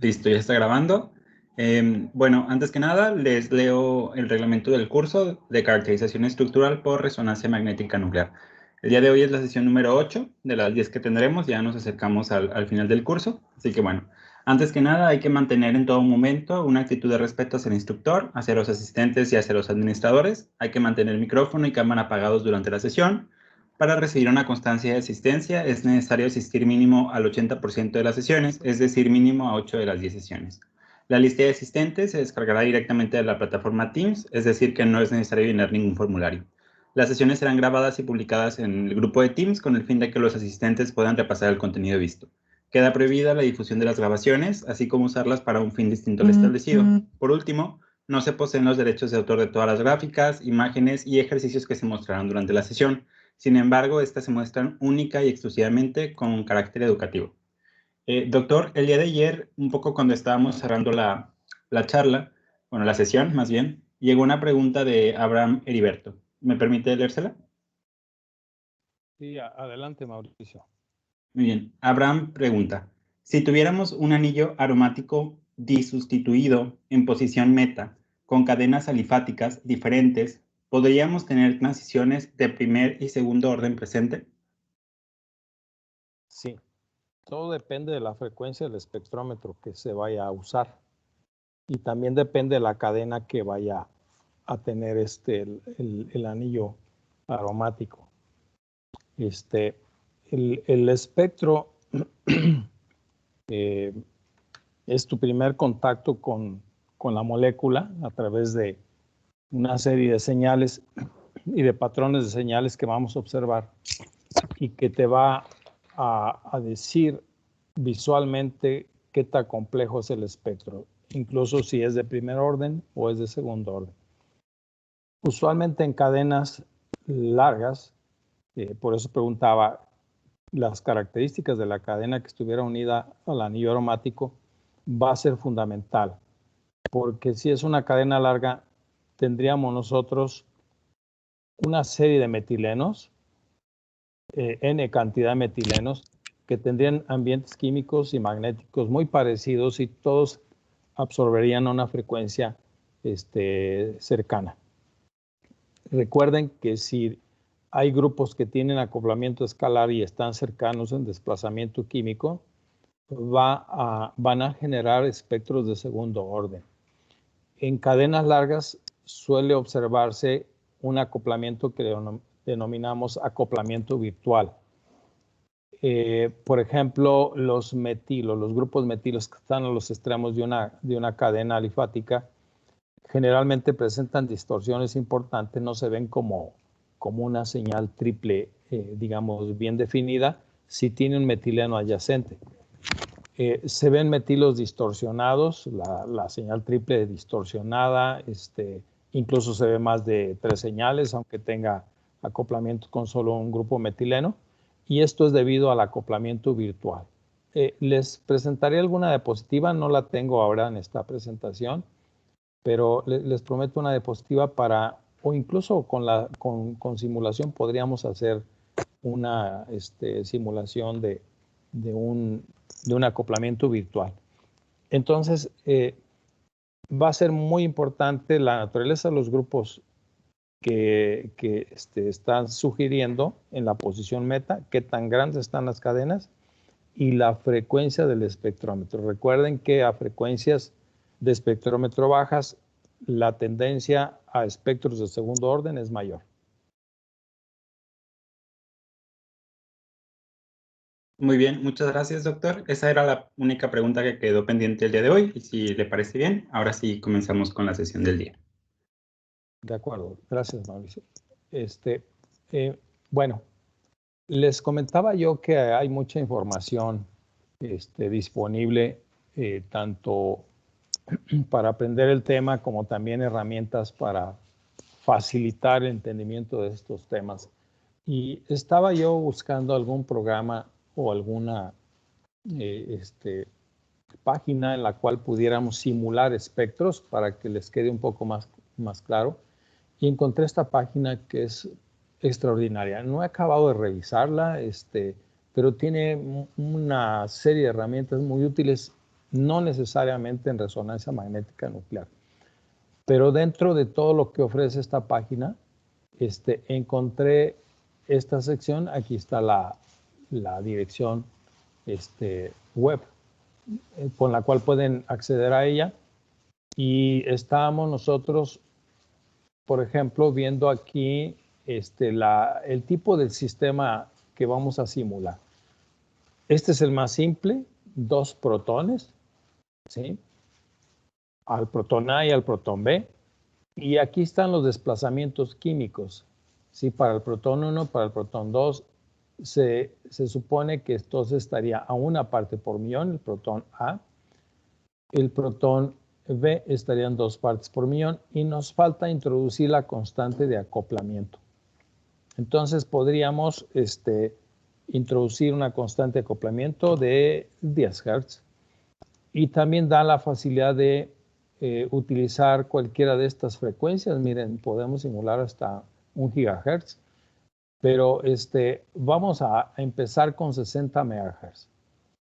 Listo, ya está grabando. Bueno, antes que nada, les leo el reglamento del curso de caracterización estructural por resonancia magnética nuclear. El día de hoy es la sesión número 8 de las 10 que tendremos. Ya nos acercamos al final del curso. Así que bueno, antes que nada hay que mantener en todo momento una actitud de respeto hacia el instructor, hacia los asistentes y hacia los administradores. Hay que mantener micrófono y cámara apagados durante la sesión. Para recibir una constancia de asistencia es necesario asistir mínimo al 80% de las sesiones, es decir, mínimo a 8 de las 10 sesiones. La lista de asistentes se descargará directamente de la plataforma Teams, es decir, que no es necesario llenar ningún formulario. Las sesiones serán grabadas y publicadas en el grupo de Teams con el fin de que los asistentes puedan repasar el contenido visto. Queda prohibida la difusión de las grabaciones, así como usarlas para un fin distinto al establecido. Por último, no se poseen los derechos de autor de todas las gráficas, imágenes y ejercicios que se mostrarán durante la sesión. Sin embargo, estas se muestran única y exclusivamente con carácter educativo. Doctor, el día de ayer, un poco cuando estábamos cerrando la charla, bueno, la sesión más bien, llegó una pregunta de Abraham Heriberto. ¿Me permite leérsela? Sí, adelante, Mauricio. Muy bien. Abraham pregunta, si tuviéramos un anillo aromático disustituido en posición meta, con cadenas alifáticas diferentes, ¿podríamos tener transiciones de primer y segundo orden presente? Sí, todo depende de la frecuencia del espectrómetro que se vaya a usar y también depende de la cadena que vaya a tener el anillo aromático. El espectro es tu primer contacto con la molécula a través de una serie de señales y de patrones de señales que vamos a observar y que te va a decir visualmente qué tan complejo es el espectro, incluso si es de primer orden o es de segundo orden. Usualmente en cadenas largas, por eso preguntaba, las características de la cadena que estuviera unida al anillo aromático va a ser fundamental, porque si es una cadena larga, tendríamos nosotros una serie de metilenos, N cantidad de metilenos, que tendrían ambientes químicos y magnéticos muy parecidos y todos absorberían a una frecuencia cercana. Recuerden que si hay grupos que tienen acoplamiento escalar y están cercanos en desplazamiento químico, van a generar espectros de segundo orden. En cadenas largas suele observarse un acoplamiento que denominamos acoplamiento virtual. Por ejemplo, los metilos, los grupos metilos que están a los extremos de una cadena alifática, generalmente presentan distorsiones importantes, no se ven como una señal triple, digamos, bien definida, si tiene un metileno adyacente. Se ven metilos distorsionados, la señal triple distorsionada, incluso se ve más de 3 señales, aunque tenga acoplamiento con solo un grupo metileno, y esto es debido al acoplamiento virtual. Les presentaré alguna diapositiva, no la tengo ahora en esta presentación, pero les prometo una diapositiva o incluso con simulación podríamos hacer una simulación de un acoplamiento virtual. Entonces, va a ser muy importante la naturaleza de los grupos que están sugiriendo en la posición meta, qué tan grandes están las cadenas y la frecuencia del espectrómetro. Recuerden que a frecuencias de espectrómetro bajas, la tendencia a espectros de segundo orden es mayor. Muy bien, muchas gracias, doctor. Esa era la única pregunta que quedó pendiente el día de hoy. Y si le parece bien, ahora sí comenzamos con la sesión del día. De acuerdo, gracias, Mauricio. Bueno, les comentaba yo que hay mucha información disponible, tanto para aprender el tema como también herramientas para facilitar el entendimiento de estos temas. Y estaba yo buscando algún programa o alguna página en la cual pudiéramos simular espectros para que les quede un poco más claro. Y encontré esta página que es extraordinaria. No he acabado de revisarla, pero tiene una serie de herramientas muy útiles no necesariamente en resonancia magnética nuclear. Pero dentro de todo lo que ofrece esta página, encontré esta sección. Aquí está la dirección web con la cual pueden acceder a ella. Y estábamos nosotros, por ejemplo, viendo aquí el tipo de sistema que vamos a simular. Este es el más simple, 2 protones, ¿sí? Al protón A y al protón B. Y aquí están los desplazamientos químicos, ¿sí? Para el protón 1, para el protón 2, se supone que entonces estaría a 1 parte por millón el protón A. El protón B estaría en 2 partes por millón y nos falta introducir la constante de acoplamiento. Entonces podríamos introducir una constante de acoplamiento de 10 Hz y también da la facilidad de utilizar cualquiera de estas frecuencias. Miren, podemos simular hasta 1 GHz, pero vamos a empezar con 60 MHz.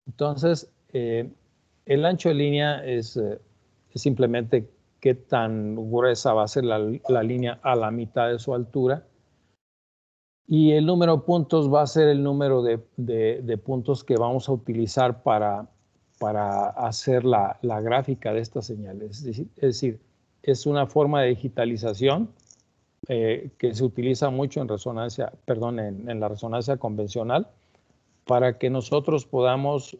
Entonces, el ancho de línea es simplemente qué tan gruesa va a ser la línea a la mitad de su altura. Y el número de puntos va a ser el número de puntos que vamos a utilizar para hacer la gráfica de estas señales. Es decir, es una forma de digitalización que se utiliza mucho en resonancia, perdón, en la resonancia convencional, para que nosotros podamos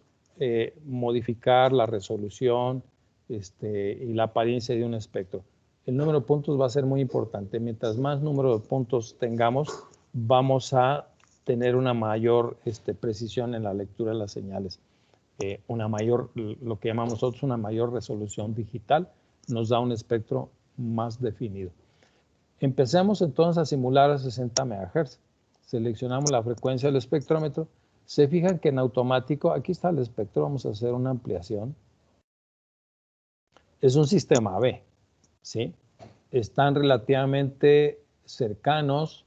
modificar la resolución y la apariencia de un espectro. El número de puntos va a ser muy importante. Mientras más número de puntos tengamos, vamos a tener una mayor precisión en la lectura de las señales. Una mayor, lo que llamamos nosotros una mayor resolución digital, nos da un espectro más definido. Empecemos entonces a simular a 60 MHz. Seleccionamos la frecuencia del espectrómetro. Se fijan que en automático, aquí está el espectro, vamos a hacer una ampliación. Es un sistema B, ¿sí? Están relativamente cercanos.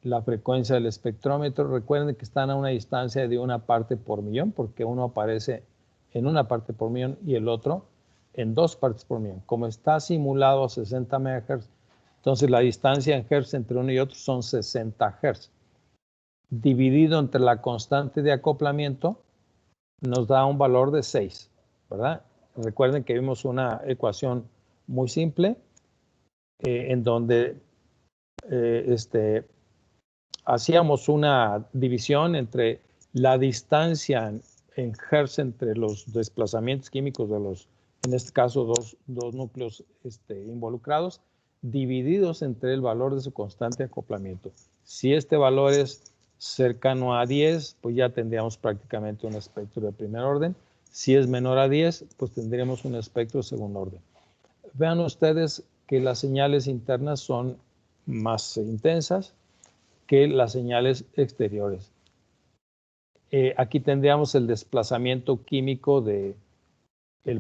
La frecuencia del espectrómetro, recuerden que están a una distancia de 1 parte por millón, porque uno aparece en 1 parte por millón y el otro en 2 partes por millón. Como está simulado a 60 MHz, entonces la distancia en Hz entre uno y otro son 60 Hz. Dividido entre la constante de acoplamiento, nos da un valor de 6, ¿verdad? Recuerden que vimos una ecuación muy simple en donde hacíamos una división entre la distancia en Hz entre los desplazamientos químicos de los, en este caso, dos núcleos involucrados, divididos entre el valor de su constante de acoplamiento. Si este valor es cercano a 10, pues ya tendríamos prácticamente un espectro de primer orden. Si es menor a 10, pues tendríamos un espectro de segundo orden. Vean ustedes que las señales internas son más intensas que las señales exteriores. Aquí tendríamos el desplazamiento químico del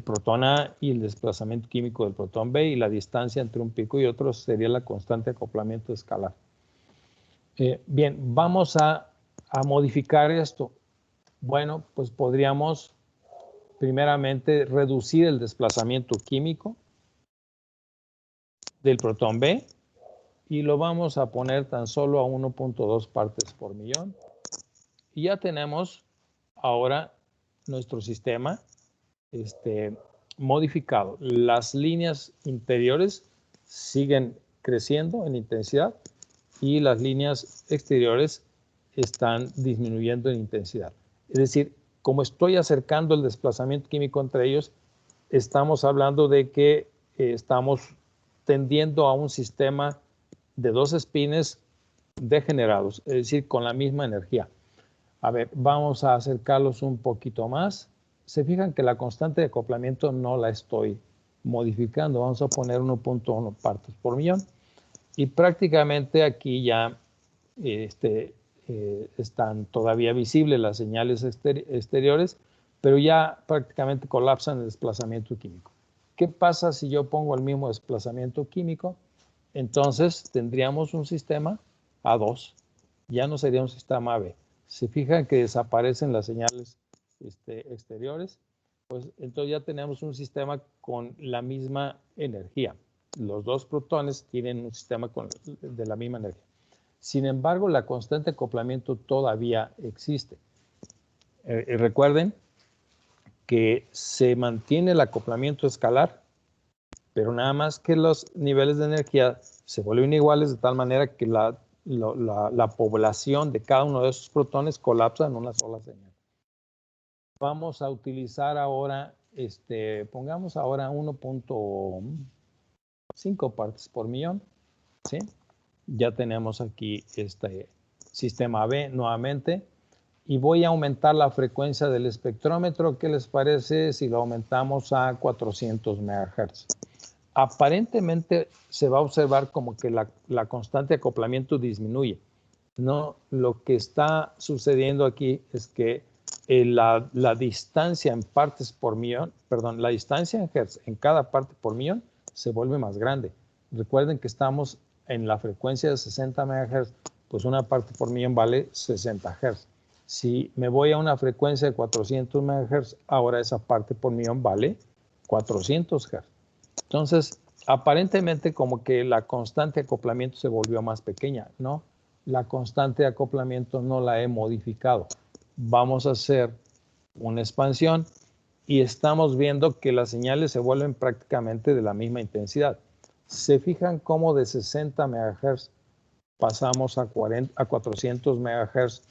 protón A y el desplazamiento químico del protón B, y la distancia entre un pico y otro sería la constante de acoplamiento escalar. Bien, vamos a modificar esto. Bueno, pues podríamos primeramente reducir el desplazamiento químico del protón B y lo vamos a poner tan solo a 1.2 partes por millón. Y ya tenemos ahora nuestro sistema modificado. Las líneas interiores siguen creciendo en intensidad y las líneas exteriores están disminuyendo en intensidad. Es decir, como estoy acercando el desplazamiento químico entre ellos, estamos hablando de que estamos tendiendo a un sistema de 2 espines degenerados, es decir, con la misma energía. A ver, vamos a acercarlos un poquito más. Se fijan que la constante de acoplamiento no la estoy modificando. Vamos a poner 1.1 partes por millón. Y prácticamente aquí ya están todavía visibles las señales exteriores, pero ya prácticamente colapsan el desplazamiento químico. ¿Qué pasa si yo pongo el mismo desplazamiento químico? Entonces tendríamos un sistema A2, ya no sería un sistema AB. Se fijan que desaparecen las señales exteriores pues entonces ya tenemos un sistema con la misma energía. Los dos protones tienen un sistema de la misma energía. Sin embargo, la constante de acoplamiento todavía existe. Recuerden que se mantiene el acoplamiento escalar, pero nada más que los niveles de energía se vuelven iguales de tal manera que la población de cada uno de esos protones colapsa en una sola señal. Vamos a utilizar ahora, pongamos ahora 1.5 partes por millón, ¿sí? Ya tenemos aquí este sistema B nuevamente y voy a aumentar la frecuencia del espectrómetro. ¿Qué les parece si lo aumentamos a 400 MHz? Aparentemente se va a observar como que la constante de acoplamiento disminuye. No, lo que está sucediendo aquí es que la distancia en partes por millón, perdón, la distancia en hertz en cada parte por millón se vuelve más grande. Recuerden que estamos en la frecuencia de 60 MHz, pues una parte por millón vale 60 Hz. Si me voy a una frecuencia de 400 MHz, ahora esa parte por millón vale 400 Hz. Entonces, aparentemente como que la constante de acoplamiento se volvió más pequeña, ¿no? La constante de acoplamiento no la he modificado. Vamos a hacer una expansión y estamos viendo que las señales se vuelven prácticamente de la misma intensidad. ¿Se fijan cómo de 60 MHz pasamos a 400 MHz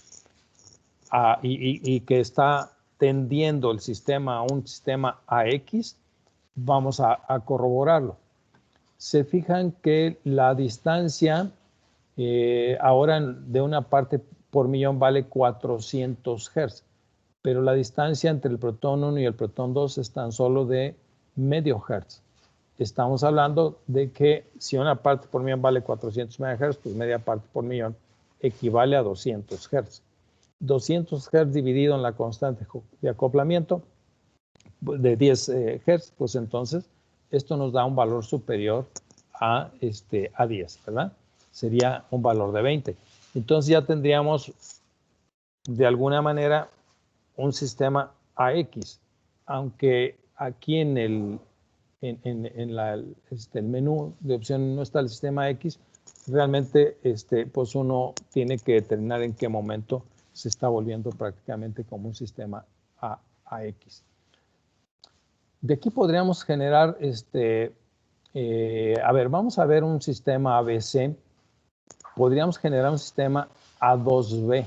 y que está tendiendo el sistema a un sistema AX? Vamos a corroborarlo. Se fijan que la distancia ahora de una parte por millón vale 400 Hz, pero la distancia entre el protón 1 y el protón 2 es tan solo de medio Hz. Estamos hablando de que si una parte por millón vale 400 MHz, pues media parte por millón equivale a 200 Hz. 200 Hz dividido en la constante de acoplamiento de 10 Hz, pues entonces esto nos da un valor superior a 10, ¿verdad? Sería un valor de 20. Entonces ya tendríamos de alguna manera un sistema AX, aunque aquí en el menú de opción no está el sistema X, realmente pues uno tiene que determinar en qué momento se está volviendo prácticamente como un sistema AX. De aquí podríamos generar, vamos a ver un sistema ABC. Podríamos generar un sistema A2B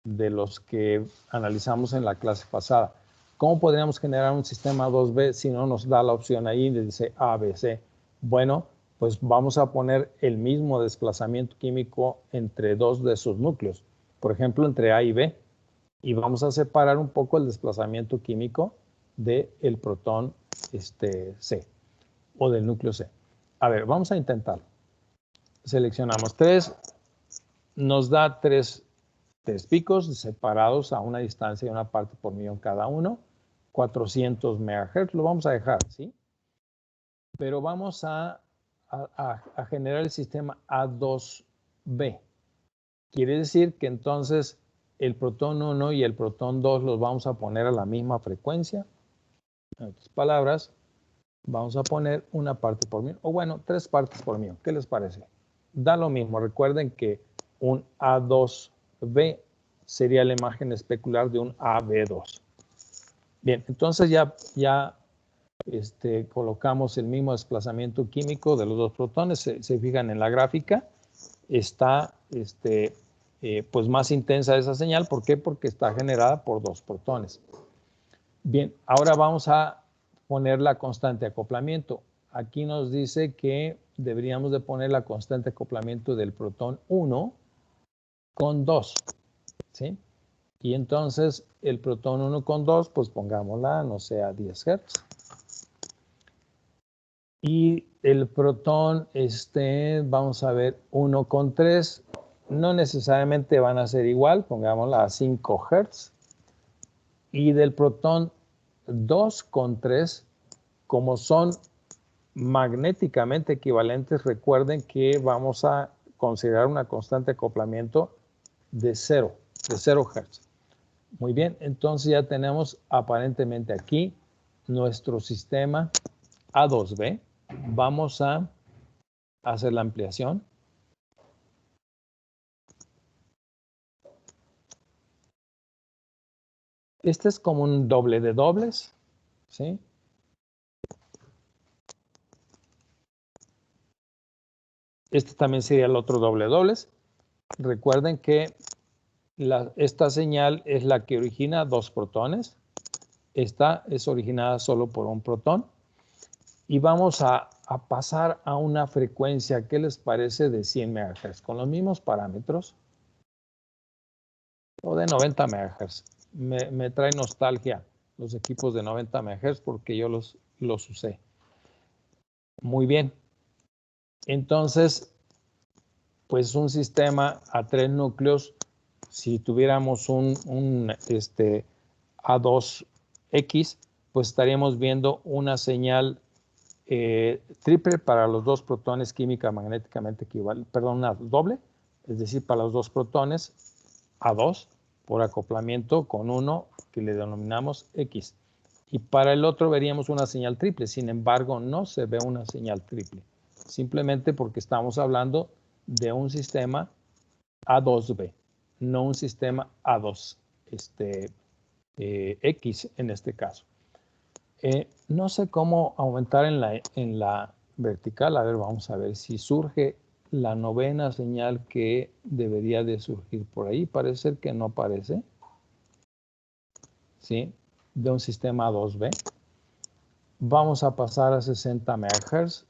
de los que analizamos en la clase pasada. ¿Cómo podríamos generar un sistema A2B si no nos da la opción ahí y dice ABC? Bueno, pues vamos a poner el mismo desplazamiento químico entre dos de sus núcleos. Por ejemplo, entre A y B. Y vamos a separar un poco el desplazamiento químico del protón C o del núcleo C. A ver, vamos a intentarlo. Seleccionamos 3, nos da tres picos separados a una distancia de una parte por millón cada uno, 400 MHz, lo vamos a dejar, ¿sí? Pero vamos a generar el sistema A2B. Quiere decir que entonces el protón 1 y el protón 2 los vamos a poner a la misma frecuencia. En otras palabras, vamos a poner una parte por millón, o bueno, 3 partes por millón. ¿Qué les parece? Da lo mismo. Recuerden que un A2B sería la imagen especular de un AB2. Bien, entonces ya colocamos el mismo desplazamiento químico de los dos protones. Se fijan en la gráfica, está pues más intensa esa señal. ¿Por qué? Porque está generada por dos protones. Bien, ahora vamos a poner la constante de acoplamiento. Aquí nos dice que deberíamos de poner la constante de acoplamiento del protón 1 con 2, ¿sí? Y entonces el protón 1 con 2, pues pongámosla, no sé, a 10 Hz. Y el protón, vamos a ver, 1 con 3, no necesariamente van a ser igual, pongámosla a 5 Hz. Y del protón 2 con 3, como son magnéticamente equivalentes, recuerden que vamos a considerar una constante de acoplamiento de 0 Hz. Muy bien, entonces ya tenemos aparentemente aquí nuestro sistema A2B. Vamos a hacer la ampliación. Este es como un doble de dobles, ¿sí? Este también sería el otro doble de dobles. Recuerden que esta señal es la que origina dos protones. Esta es originada solo por un protón. Y vamos a pasar a una frecuencia, ¿qué les parece? De 100 MHz, con los mismos parámetros. O de 90 MHz. Me trae nostalgia los equipos de 90 MHz porque yo los usé. Muy bien. Entonces, pues un sistema a 3 núcleos, si tuviéramos un A2X, pues estaríamos viendo una señal triple para los dos protones química magnéticamente equivalente, perdón, una doble, es decir, para los dos protones A2 por acoplamiento con uno que le denominamos X. Y para el otro veríamos una señal triple, sin embargo no se ve una señal triple, simplemente porque estamos hablando de un sistema A2B, no un sistema A2 X en este caso. No sé cómo aumentar en la vertical. A ver, vamos a ver si surge la novena señal que debería de surgir por ahí. Parece ser que no aparece. ¿Sí? De un sistema 2B. Vamos a pasar a 60 MHz.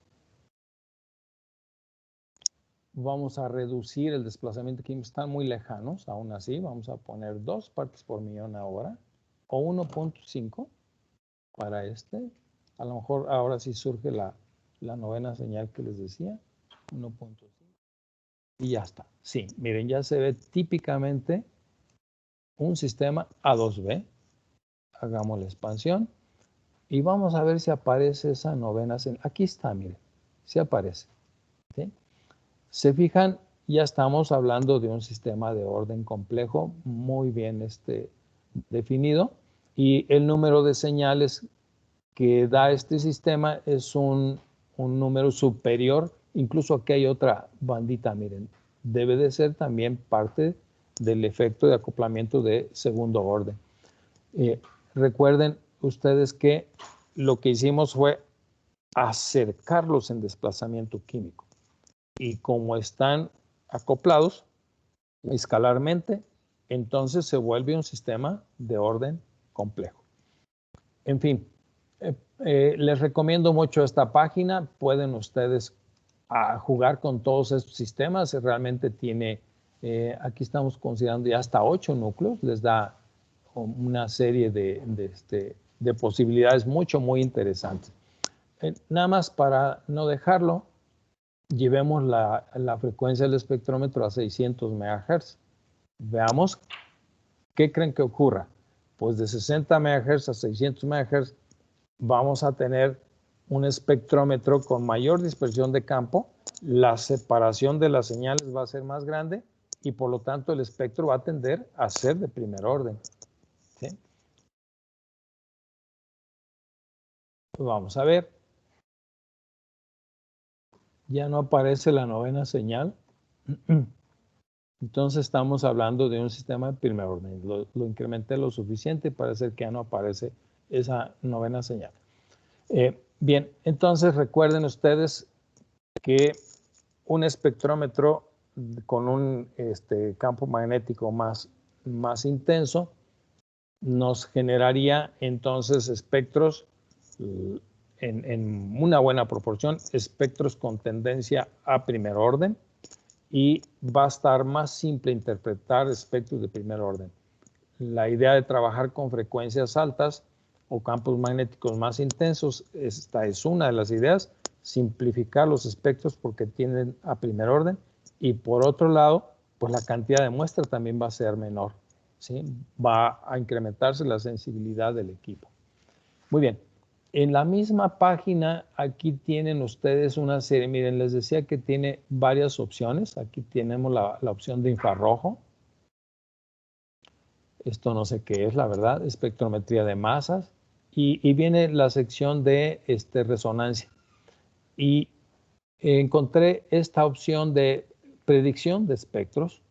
Vamos a reducir el desplazamiento químico. Están muy lejanos, aún así. Vamos a poner 2 partes por millón ahora. O 1.5 para este. A lo mejor ahora sí surge la novena señal que les decía. 1.5. Y ya está. Sí, miren, ya se ve típicamente un sistema A2B. Hagamos la expansión. Y vamos a ver si aparece esa novena señal. Aquí está, miren. Sí aparece. ¿Sí? Se fijan, ya estamos hablando de un sistema de orden complejo muy bien definido. Y el número de señales que da este sistema es un número superior. Incluso aquí hay otra bandita, miren. Debe de ser también parte del efecto de acoplamiento de segundo orden. Recuerden ustedes que lo que hicimos fue acercarlos en desplazamiento químico. Y como están acoplados escalarmente, entonces se vuelve un sistema de orden complejo. En fin, les recomiendo mucho esta página. Pueden ustedes jugar con todos estos sistemas. Realmente tiene, aquí estamos considerando ya hasta 8 núcleos. Les da una serie de posibilidades muy interesantes. Nada más para no dejarlo, llevemos la frecuencia del espectrómetro a 600 MHz. Veamos qué creen que ocurra. Pues de 60 MHz a 600 MHz vamos a tener un espectrómetro con mayor dispersión de campo. La separación de las señales va a ser más grande y por lo tanto el espectro va a tender a ser de primer orden. ¿Sí? Vamos a ver. Ya no aparece la novena señal. Entonces estamos hablando de un sistema de primer orden. Lo incrementé lo suficiente para hacer que ya no aparece esa novena señal. Bien, entonces recuerden ustedes que un espectrómetro con un campo magnético más intenso nos generaría entonces espectros en una buena proporción, espectros con tendencia a primer orden, y va a estar más simple interpretar espectros de primer orden. La idea de trabajar con frecuencias altas o campos magnéticos más intensos, esta es una de las ideas, simplificar los espectros porque tienden a primer orden, y por otro lado, pues la cantidad de muestra también va a ser menor, ¿sí? Va a incrementarse la sensibilidad del equipo. Muy bien. En la misma página, aquí tienen ustedes una serie. Miren, les decía que tiene varias opciones. Aquí tenemos la opción de infrarrojo. Esto no sé qué es, la verdad, espectrometría de masas. Y viene la sección de resonancia. Y encontré esta opción de predicción de espectros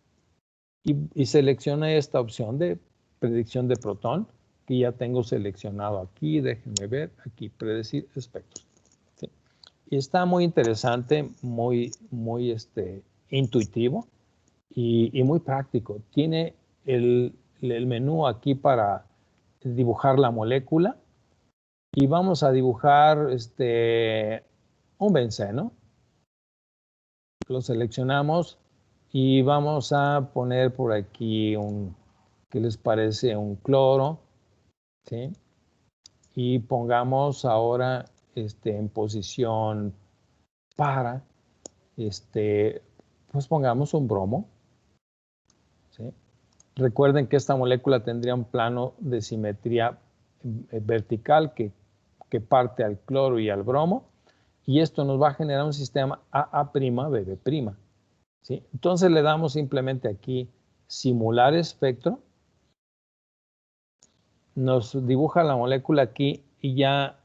y seleccioné esta opción de predicción de protón, que ya tengo seleccionado aquí. Déjenme ver, aquí, predecir espectros. ¿Sí? Y está muy interesante, muy intuitivo y muy práctico. Tiene el menú aquí para dibujar la molécula y vamos a dibujar un benceno. Lo seleccionamos y vamos a poner por aquí ¿qué les parece? Un cloro, ¿sí? Y pongamos ahora en posición para, pues pongamos un bromo, ¿sí? Recuerden que esta molécula tendría un plano de simetría vertical que parte al cloro y al bromo, y esto nos va a generar un sistema AA', ¿sí? Entonces le damos simplemente aquí simular espectro, nos dibuja la molécula aquí y ya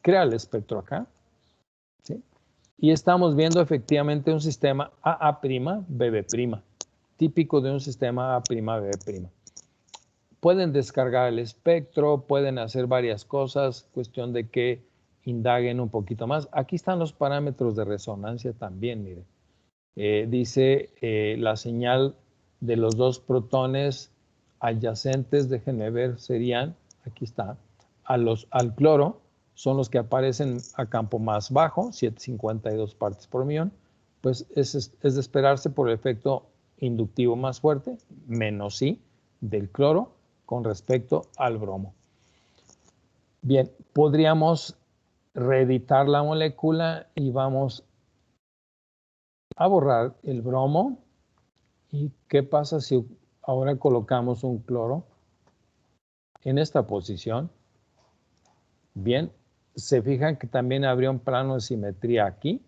crea el espectro acá, ¿sí? Y estamos viendo efectivamente un sistema AA', típico de un sistema AA'. Pueden descargar el espectro, pueden hacer varias cosas, cuestión de que indaguen un poquito más. Aquí están los parámetros de resonancia también, miren. Dice la señal de los dos protones adyacentes, déjenme ver, serían, aquí está, al cloro, son los que aparecen a campo más bajo, 752 partes por millón, pues es de esperarse por el efecto inductivo más fuerte, menos I, del cloro con respecto al bromo. Bien, podríamos reeditar la molécula y vamos a borrar el bromo. ¿Y qué pasa si ahora colocamos un cloro en esta posición? Bien, se fijan que también habría un plano de simetría aquí,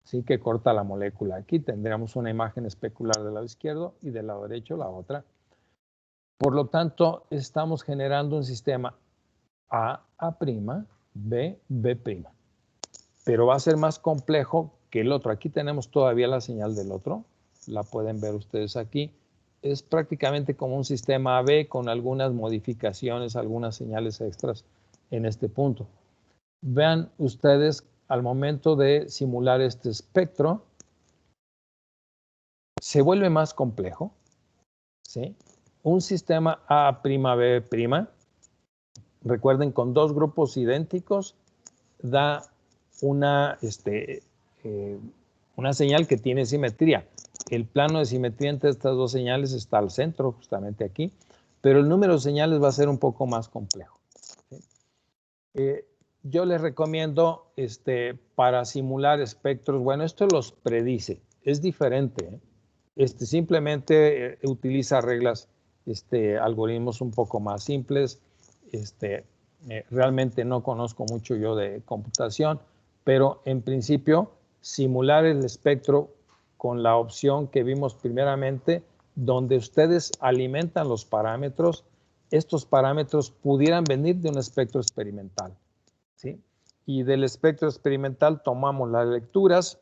¿sí? Que corta la molécula. Aquí tendríamos una imagen especular del lado izquierdo y del lado derecho la otra. Por lo tanto, estamos generando un sistema A', B'. Pero va a ser más complejo que el otro. Aquí tenemos todavía la señal del otro. La pueden ver ustedes aquí. Es prácticamente como un sistema AB con algunas modificaciones, algunas señales extras en este punto. Vean ustedes al momento de simular este espectro, se vuelve más complejo, ¿sí? Un sistema A', recuerden, con dos grupos idénticos, da una señal que tiene simetría. El plano de simetría entre estas dos señales está al centro, justamente aquí, pero el número de señales va a ser un poco más complejo. ¿Sí? Yo les recomiendo para simular espectros, bueno, esto los predice, es diferente. Simplemente utiliza reglas, algoritmos un poco más simples. Realmente no conozco mucho yo de computación, pero en principio simular el espectro con la opción que vimos primeramente, donde ustedes alimentan los parámetros, estos parámetros pudieran venir de un espectro experimental, ¿sí? Y del espectro experimental tomamos las lecturas,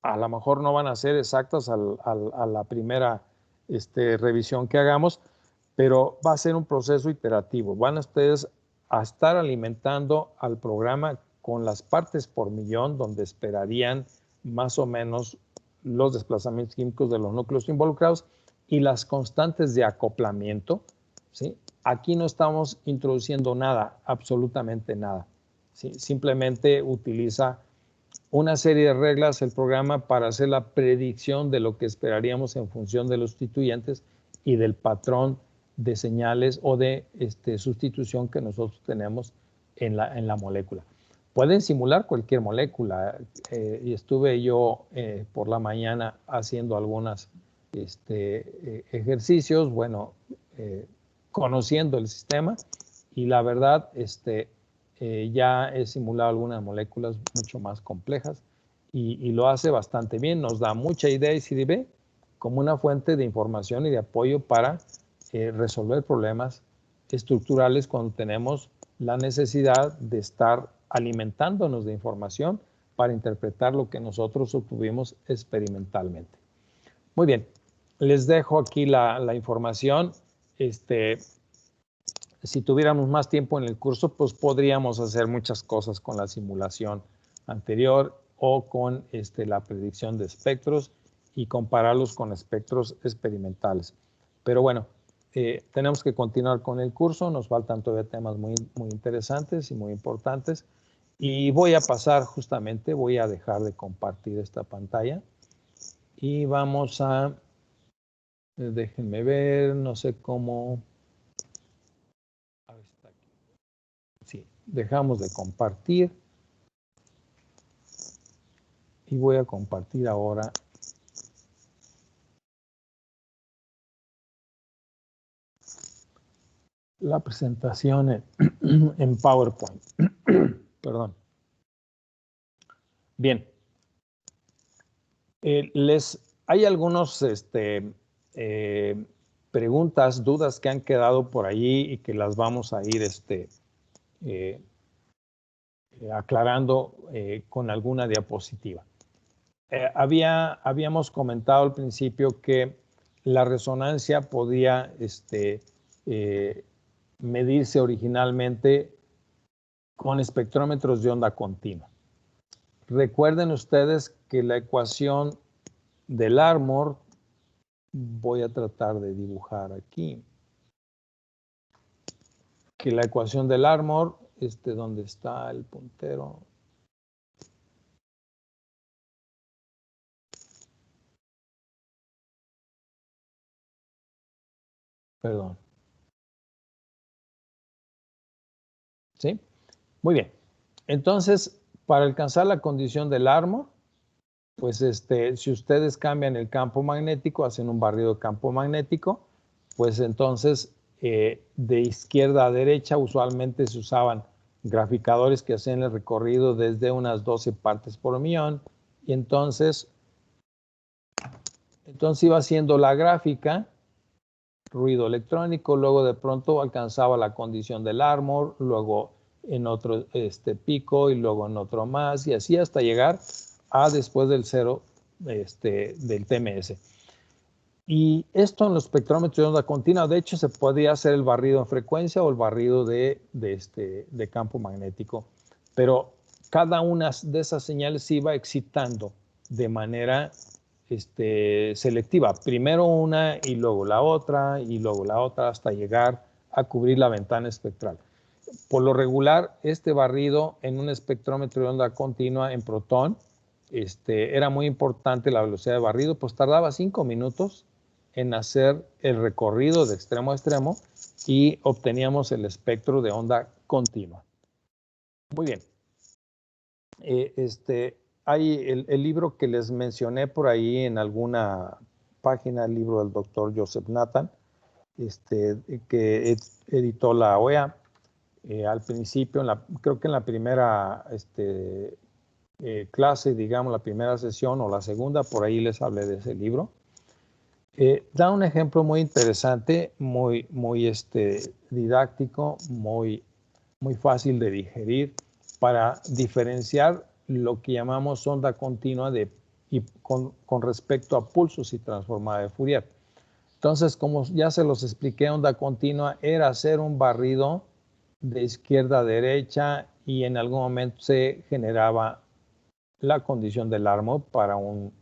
a lo mejor no van a ser exactas a la primera revisión que hagamos, pero va a ser un proceso iterativo. Van ustedes a estar alimentando al programa con las partes por millón, donde esperarían más o menos los desplazamientos químicos de los núcleos involucrados y las constantes de acoplamiento, ¿sí? Aquí no estamos introduciendo nada, absolutamente nada, ¿sí? Simplemente utiliza una serie de reglas el programa para hacer la predicción de lo que esperaríamos en función de los sustituyentes y del patrón de señales o de sustitución que nosotros tenemos en la molécula. Pueden simular cualquier molécula y estuve yo por la mañana haciendo algunos ejercicios, bueno, conociendo el sistema y la verdad ya he simulado algunas moléculas mucho más complejas y lo hace bastante bien, nos da mucha idea y si ve, como una fuente de información y de apoyo para resolver problemas estructurales cuando tenemos la necesidad de estar alimentándonos de información para interpretar lo que nosotros obtuvimos experimentalmente. Muy bien, les dejo aquí la información. Si tuviéramos más tiempo en el curso, pues podríamos hacer muchas cosas con la simulación anterior o con la predicción de espectros y compararlos con espectros experimentales. Pero bueno, tenemos que continuar con el curso. Nos faltan todavía temas muy interesantes y muy importantes. Y voy a pasar justamente, voy a dejar de compartir esta pantalla. Y vamos a, déjenme ver, no sé cómo. Sí, dejamos de compartir. Y voy a compartir ahora la presentación en PowerPoint. Perdón. Bien. Hay algunos preguntas, dudas que han quedado por allí y que las vamos a ir aclarando con alguna diapositiva. Habíamos comentado al principio que la resonancia podía medirse originalmente con espectrómetros de onda continua. Recuerden ustedes que la ecuación del Larmor, voy a tratar de dibujar aquí, que la ecuación del Larmor, donde está el puntero, perdón. ¿Sí? Muy bien. Entonces, para alcanzar la condición del Larmor, pues si ustedes cambian el campo magnético, hacen un barrido de campo magnético, pues entonces de izquierda a derecha usualmente se usaban graficadores que hacían el recorrido desde unas 12 partes por millón y entonces iba haciendo la gráfica, ruido electrónico, luego de pronto alcanzaba la condición del Larmor, luego en otro pico y luego en otro más y así hasta llegar a después del cero del TMS. Y esto en los espectrómetros de onda continua, de hecho, se podía hacer el barrido en frecuencia o el barrido de campo magnético, pero cada una de esas señales se iba excitando de manera selectiva. Primero una y luego la otra hasta llegar a cubrir la ventana espectral. Por lo regular, este barrido en un espectrómetro de onda continua en protón, era muy importante la velocidad de barrido, pues tardaba 5 minutos en hacer el recorrido de extremo a extremo y obteníamos el espectro de onda continua. Muy bien. Hay el libro que les mencioné por ahí en alguna página, el libro del doctor Joseph Nathan, que editó la OEA. Al principio, creo que en la primera clase, digamos, la primera sesión o la segunda, por ahí les hablé de ese libro. Da un ejemplo muy interesante, muy didáctico, muy fácil de digerir para diferenciar lo que llamamos onda continua con respecto a pulsos y transformada de Fourier. Entonces, como ya se los expliqué, onda continua era hacer un barrido de izquierda a derecha y en algún momento se generaba la condición del Larmor para un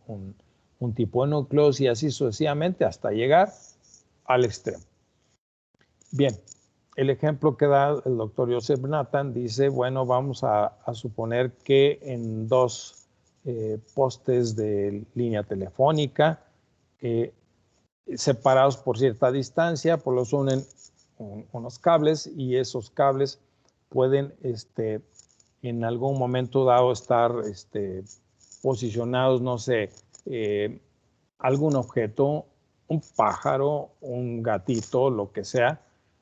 tipo de núcleos y así sucesivamente hasta llegar al extremo. Bien, el ejemplo que da el doctor Joseph Nathan dice, bueno, vamos a suponer que en dos postes de línea telefónica, separados por cierta distancia, pues los unen unos cables y esos cables pueden en algún momento dado estar posicionados, no sé, algún objeto, un pájaro, un gatito, lo que sea,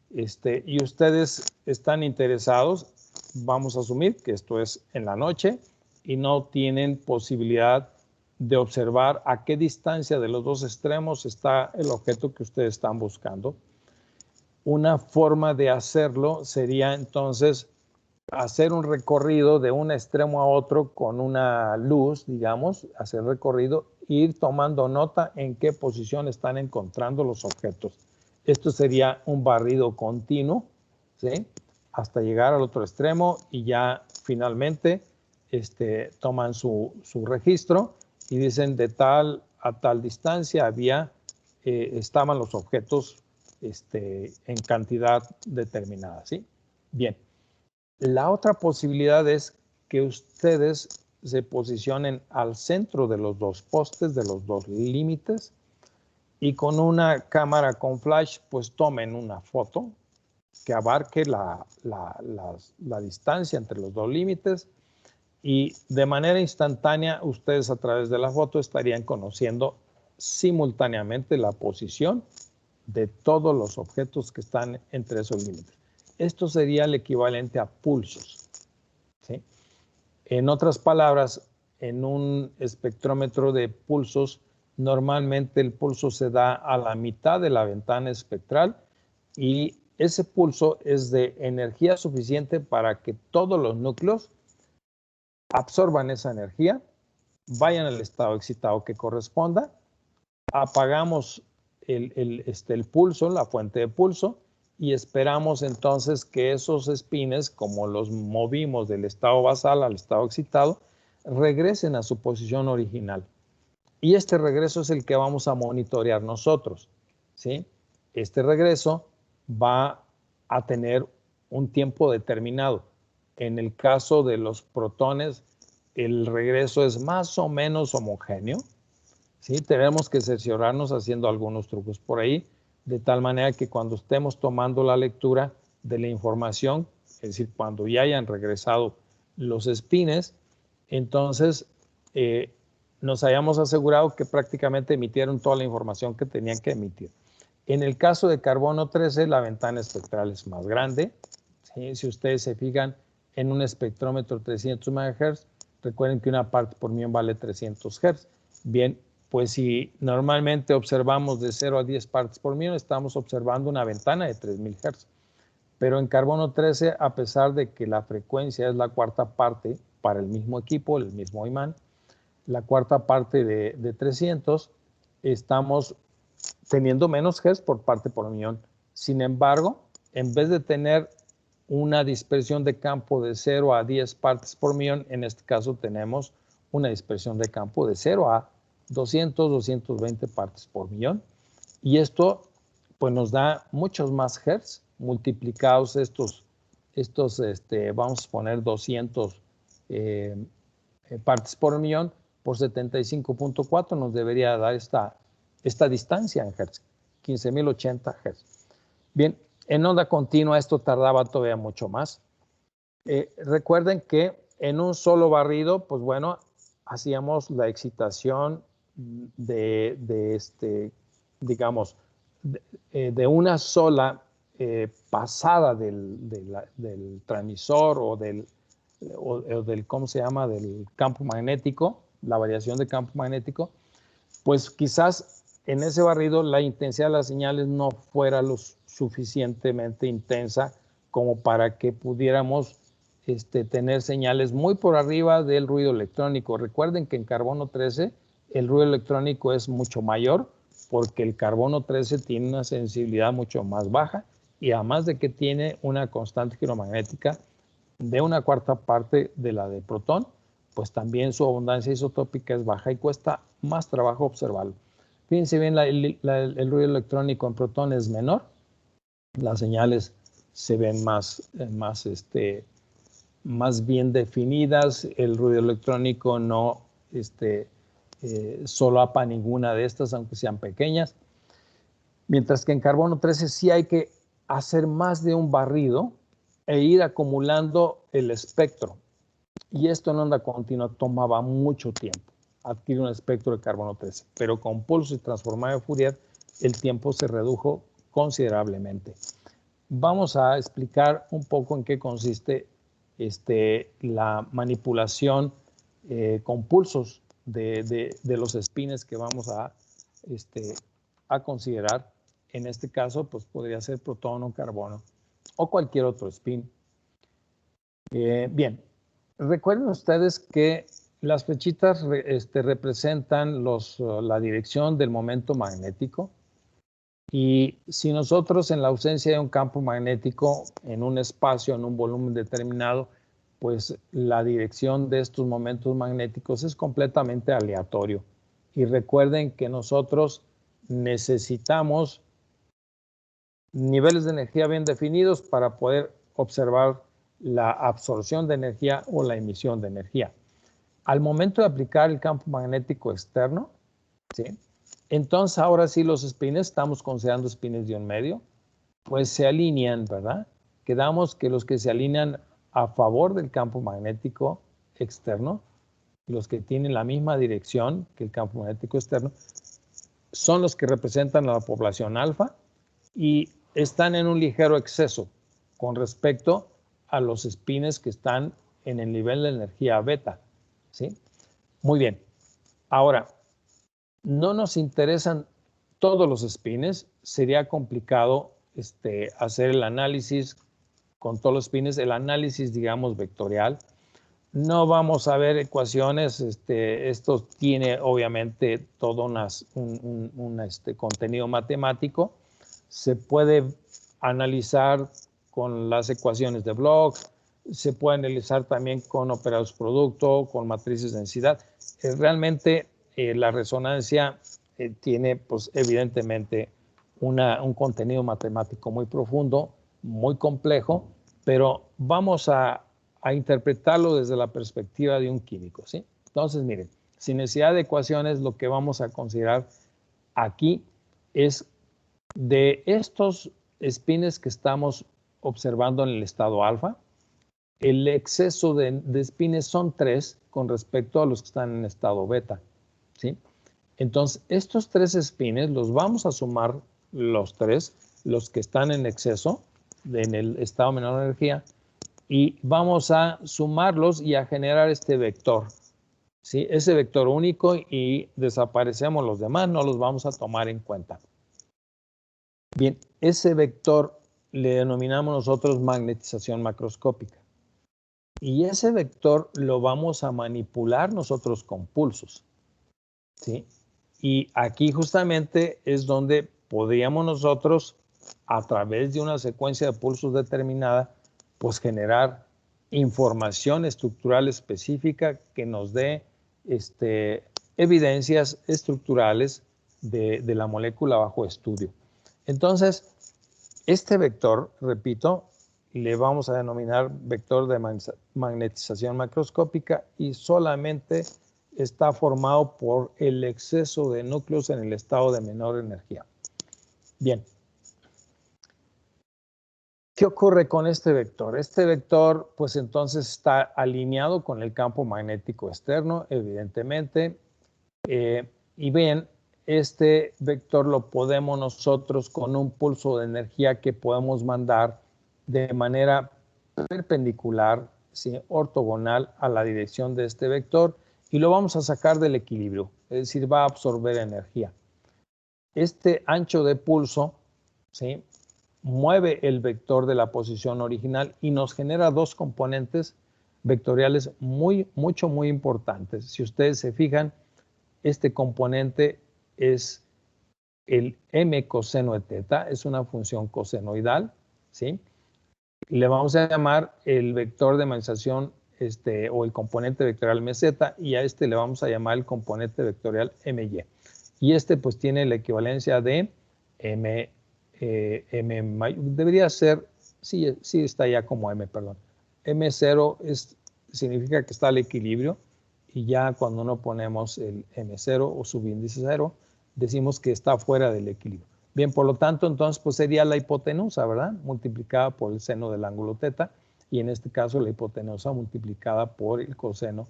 y ustedes están interesados, vamos a asumir que esto es en la noche y no tienen posibilidad de observar a qué distancia de los dos extremos está el objeto que ustedes están buscando. Una forma de hacerlo sería entonces hacer un recorrido de un extremo a otro con una luz, digamos, hacer recorrido, ir tomando nota en qué posición están encontrando los objetos. Esto sería un barrido continuo, ¿sí? Hasta llegar al otro extremo y ya finalmente toman su registro y dicen de tal a tal distancia estaban los objetos en cantidad determinada, ¿sí? Bien. La otra posibilidad es que ustedes se posicionen al centro de los dos postes, de los dos límites, y con una cámara con flash, pues tomen una foto que abarque la distancia entre los dos límites y de manera instantánea ustedes a través de la foto estarían conociendo simultáneamente la posición de todos los objetos que están entre esos límites. Esto sería el equivalente a pulsos, ¿sí? En otras palabras, en un espectrómetro de pulsos, normalmente el pulso se da a la mitad de la ventana espectral y ese pulso es de energía suficiente para que todos los núcleos absorban esa energía, vayan al estado excitado que corresponda, apagamos el pulso, la fuente de pulso, y esperamos entonces que esos espines, como los movimos del estado basal al estado excitado, regresen a su posición original. Y este regreso es el que vamos a monitorear nosotros, ¿sí? Este regreso va a tener un tiempo determinado. En el caso de los protones, el regreso es más o menos homogéneo, ¿sí? Tenemos que cerciorarnos haciendo algunos trucos por ahí, de tal manera que cuando estemos tomando la lectura de la información, es decir, cuando ya hayan regresado los espines, entonces nos hayamos asegurado que prácticamente emitieron toda la información que tenían que emitir. En el caso de carbono 13, la ventana espectral es más grande, ¿sí? Si ustedes se fijan en un espectrómetro 300 MHz, recuerden que una parte por millón vale 300 Hz. Bien, pues si normalmente observamos de 0 a 10 partes por millón, estamos observando una ventana de 3000 Hz. Pero en carbono 13, a pesar de que la frecuencia es la cuarta parte para el mismo equipo, el mismo imán, la cuarta parte de 300, estamos teniendo menos Hz por parte por millón. Sin embargo, en vez de tener una dispersión de campo de 0 a 10 partes por millón, en este caso tenemos una dispersión de campo de 0 a 200, 220 partes por millón. Y esto pues nos da muchos más Hz multiplicados vamos a poner 200 partes por millón por 75.4 nos debería dar esta distancia en Hz, 15.080 Hz. Bien, en onda continua esto tardaba todavía mucho más. Recuerden que en un solo barrido, pues bueno, hacíamos la excitación digamos, de una sola pasada del transmisor o del, ¿cómo se llama?, del campo magnético, la variación de campo magnético, pues quizás en ese barrido la intensidad de las señales no fuera lo suficientemente intensa como para que pudiéramos tener señales muy por arriba del ruido electrónico. Recuerden que en carbono 13 el ruido electrónico es mucho mayor porque el carbono 13 tiene una sensibilidad mucho más baja y además de que tiene una constante giro-magnética de una cuarta parte de la de protón, pues también su abundancia isotópica es baja y cuesta más trabajo observarlo. Fíjense bien, el ruido electrónico en protón es menor, las señales se ven más bien definidas, el ruido electrónico no solapa ninguna de estas, aunque sean pequeñas, mientras que en carbono 13 sí hay que hacer más de un barrido e ir acumulando el espectro. Y esto en onda continua tomaba mucho tiempo, adquirir un espectro de carbono 13, pero con pulso y transformado de Fourier el tiempo se redujo considerablemente. Vamos a explicar un poco en qué consiste la manipulación con pulsos de los spines que vamos a considerar. En este caso, pues podría ser protono, carbono o cualquier otro spin. Bien, recuerden ustedes que las flechitas representan la dirección del momento magnético. Y si nosotros en la ausencia de un campo magnético en un espacio, en un volumen determinado, pues la dirección de estos momentos magnéticos es completamente aleatorio. Y recuerden que nosotros necesitamos niveles de energía bien definidos para poder observar la absorción de energía o la emisión de energía. Al momento de aplicar el campo magnético externo, ¿sí? Entonces ahora sí los spines, estamos considerando spines de un medio, pues se alinean, ¿verdad? Quedamos que los que se alinean a favor del campo magnético externo, los que tienen la misma dirección que el campo magnético externo, son los que representan a la población alfa y están en un ligero exceso con respecto a los spines que están en el nivel de energía beta, ¿sí? Muy bien. Ahora, no nos interesan todos los spines. Sería complicado hacer el análisis con todos los spines, el análisis, digamos, vectorial. No vamos a ver ecuaciones. Esto tiene, obviamente, todo un contenido matemático. Se puede analizar con las ecuaciones de Bloch. Se puede analizar también con operados producto, con matrices de densidad. Realmente la resonancia tiene, pues, evidentemente un contenido matemático muy profundo, muy complejo, pero vamos a interpretarlo desde la perspectiva de un químico, ¿sí? Entonces, miren, sin necesidad de ecuaciones, lo que vamos a considerar aquí es de estos spines que estamos observando en el estado alfa, el exceso de spines son 3 con respecto a los que están en estado beta, ¿sí? Entonces, estos 3 spines los vamos a sumar los 3, los que están en exceso, en el estado menor de energía, y vamos a sumarlos y a generar este vector, ¿sí? Ese vector único, y desaparecemos los demás, no los vamos a tomar en cuenta. Bien, ese vector le denominamos nosotros magnetización macroscópica. Y ese vector lo vamos a manipular nosotros con pulsos, ¿sí? Y aquí justamente es donde podríamos nosotros, a través de una secuencia de pulsos determinada, pues generar información estructural específica que nos dé evidencias estructurales de la molécula bajo estudio. Entonces, este vector, repito, le vamos a denominar vector de magnetización macroscópica y solamente está formado por el exceso de núcleos en el estado de menor energía. Bien. ¿Qué ocurre con este vector? Este vector, pues entonces está alineado con el campo magnético externo, evidentemente. Y bien, este vector lo podemos nosotros con un pulso de energía que podemos mandar de manera perpendicular, ¿sí?, ortogonal a la dirección de este vector, y lo vamos a sacar del equilibrio, es decir, va a absorber energía. Este ancho de pulso, ¿sí?, mueve el vector de la posición original y nos genera dos componentes vectoriales muy importantes. Si ustedes se fijan, este componente es el m coseno de teta, es una función cosenoidal, ¿sí? Le vamos a llamar el vector de magnetización o el componente vectorial mz, y a este le vamos a llamar el componente vectorial my. Y pues tiene la equivalencia de m debería ser, sí está ya como m, perdón. M0 significa que está al equilibrio, y ya cuando no ponemos el M0 o subíndice 0, decimos que está fuera del equilibrio. Bien, por lo tanto, entonces, pues sería la hipotenusa, ¿verdad?, multiplicada por el seno del ángulo teta, y en este caso la hipotenusa multiplicada por el coseno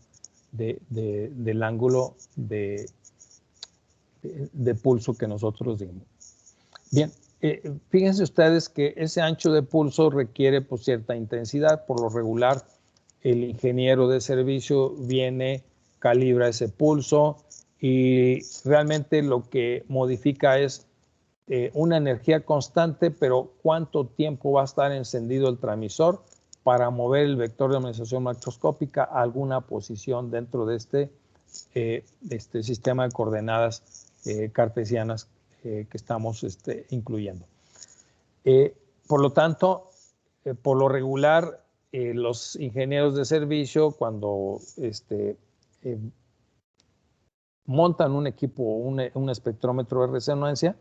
del ángulo de pulso que nosotros dimos. Bien, fíjense ustedes que ese ancho de pulso requiere, pues, cierta intensidad. Por lo regular, el ingeniero de servicio viene calibra ese pulso y realmente lo que modifica es una energía constante, pero cuánto tiempo va a estar encendido el transmisor para mover el vector de ionización macroscópica a alguna posición dentro de este sistema de coordenadas cartesianas que estamos incluyendo. Por lo tanto, por lo regular, los ingenieros de servicio, cuando montan un equipo, un espectrómetro de resonancia,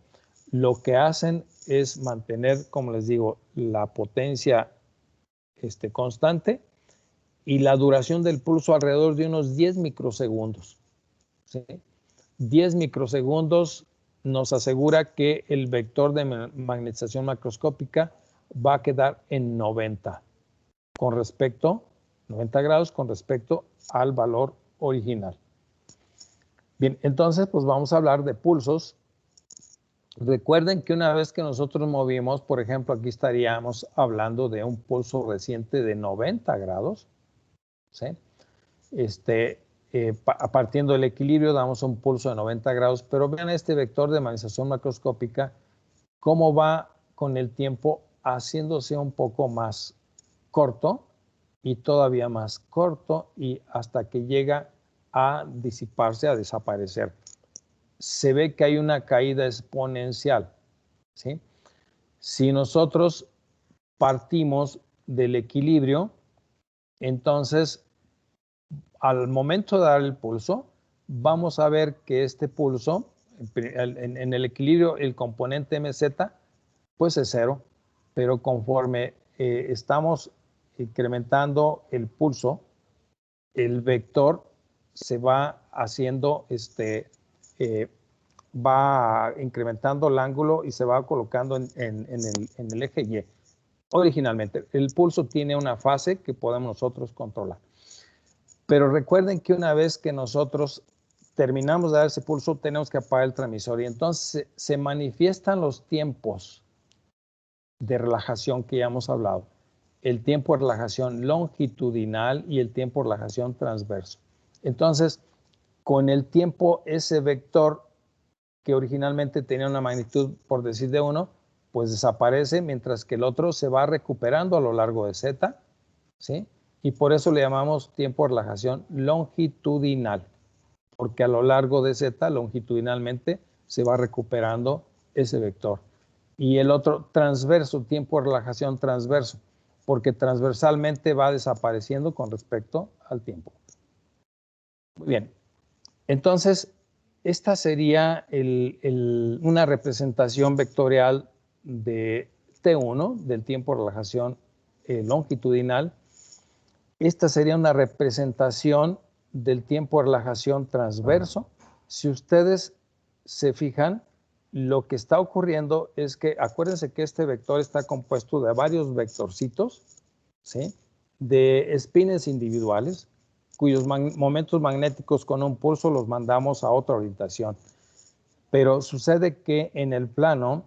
lo que hacen es mantener, como les digo, la potencia constante y la duración del pulso alrededor de unos 10 microsegundos. ¿Sí? 10 microsegundos nos asegura que el vector de magnetización macroscópica va a quedar en 90 grados con respecto al valor original. Bien, entonces pues vamos a hablar de pulsos. Recuerden que una vez que nosotros movimos, por ejemplo, aquí estaríamos hablando de un pulso reciente de 90 grados. ¿Sí? Partiendo del equilibrio damos un pulso de 90 grados, pero vean este vector de magnetización macroscópica, cómo va con el tiempo haciéndose un poco más corto y todavía más corto y hasta que llega a disiparse, a desaparecer. Se ve que hay una caída exponencial. ¿Sí? Si nosotros partimos del equilibrio, entonces al momento de dar el pulso, vamos a ver que este pulso, en el equilibrio, el componente MZ, pues es 0, pero conforme estamos incrementando el pulso, el vector se va haciendo, va incrementando el ángulo y se va colocando en el eje Y. Originalmente, el pulso tiene una fase que podemos nosotros controlar. Pero recuerden que una vez que nosotros terminamos de dar ese pulso, tenemos que apagar el transmisor y entonces se manifiestan los tiempos de relajación que ya hemos hablado. El tiempo de relajación longitudinal y el tiempo de relajación transverso. Entonces, con el tiempo, ese vector que originalmente tenía una magnitud, por decir de 1, pues desaparece, mientras que el otro se va recuperando a lo largo de Z, ¿sí? Y por eso le llamamos tiempo de relajación longitudinal, porque a lo largo de Z, longitudinalmente, se va recuperando ese vector. Y el otro transverso, tiempo de relajación transverso, porque transversalmente va desapareciendo con respecto al tiempo. Muy bien. Entonces, esta sería una representación vectorial de T1, del tiempo de relajación longitudinal. Esta sería una representación del tiempo de relajación transverso. Si ustedes se fijan, lo que está ocurriendo es que, acuérdense que este vector está compuesto de varios vectorcitos, ¿sí? De espines individuales, cuyos momentos magnéticos con un pulso los mandamos a otra orientación. Pero sucede que en el plano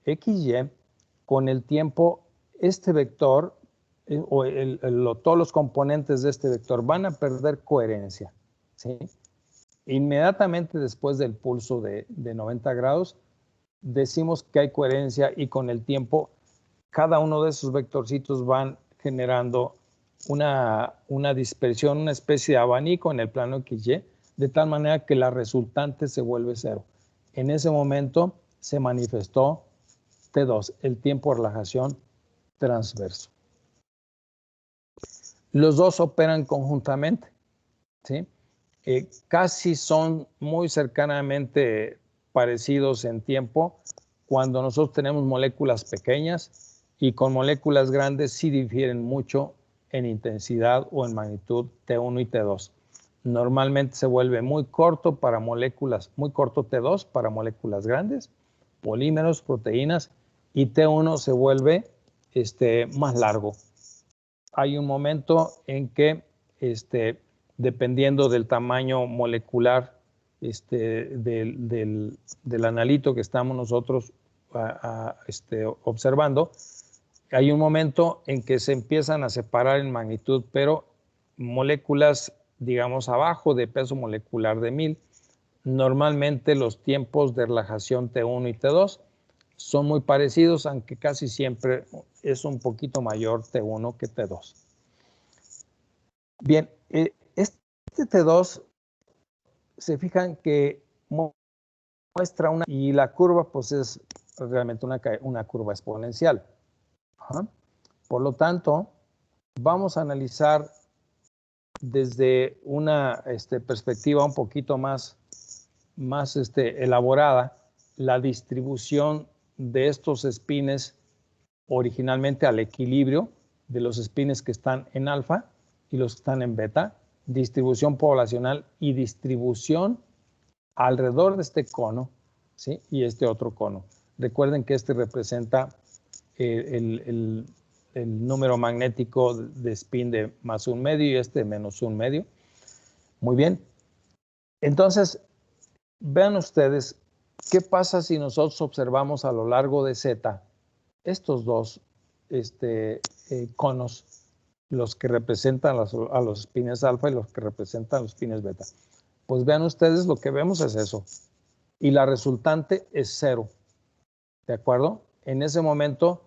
XY, con el tiempo, este vector todos los componentes de este vector van a perder coherencia. ¿Sí? Inmediatamente después del pulso de 90 grados, decimos que hay coherencia y con el tiempo cada uno de esos vectorcitos van generando una dispersión, una especie de abanico en el plano XY, de tal manera que la resultante se vuelve 0. En ese momento se manifestó T2, el tiempo de relajación transverso. Los dos operan conjuntamente, ¿sí? Casi son muy cercanamente parecidos en tiempo cuando nosotros tenemos moléculas pequeñas y con moléculas grandes sí difieren mucho en intensidad o en magnitud T1 y T2. Normalmente se vuelve muy corto para moléculas, muy corto T2 para moléculas grandes, polímeros, proteínas, y T1 se vuelve más largo. Hay un momento en que, dependiendo del tamaño molecular del analito que estamos nosotros observando, hay un momento en que se empiezan a separar en magnitud, pero moléculas digamos, abajo de peso molecular de 1000, normalmente los tiempos de relajación T1 y T2 son muy parecidos, aunque casi siempre es un poquito mayor T1 que T2. Bien, este T2, se fijan que muestra una, y la curva pues es realmente una curva exponencial. Ajá. Por lo tanto, vamos a analizar desde una perspectiva un poquito más elaborada la distribución de estos espines originalmente al equilibrio de los espines que están en alfa y los que están en beta, distribución poblacional y distribución alrededor de este cono, ¿sí? Y este otro cono. Recuerden que este representa el número magnético de spin de más 1/2 y este de menos 1/2. Muy bien. Entonces, vean ustedes, ¿qué pasa si nosotros observamos a lo largo de Z estos dos conos, los que representan a los espines alfa y los que representan los espines beta? Pues vean ustedes, lo que vemos es eso. Y la resultante es 0. ¿De acuerdo? En ese momento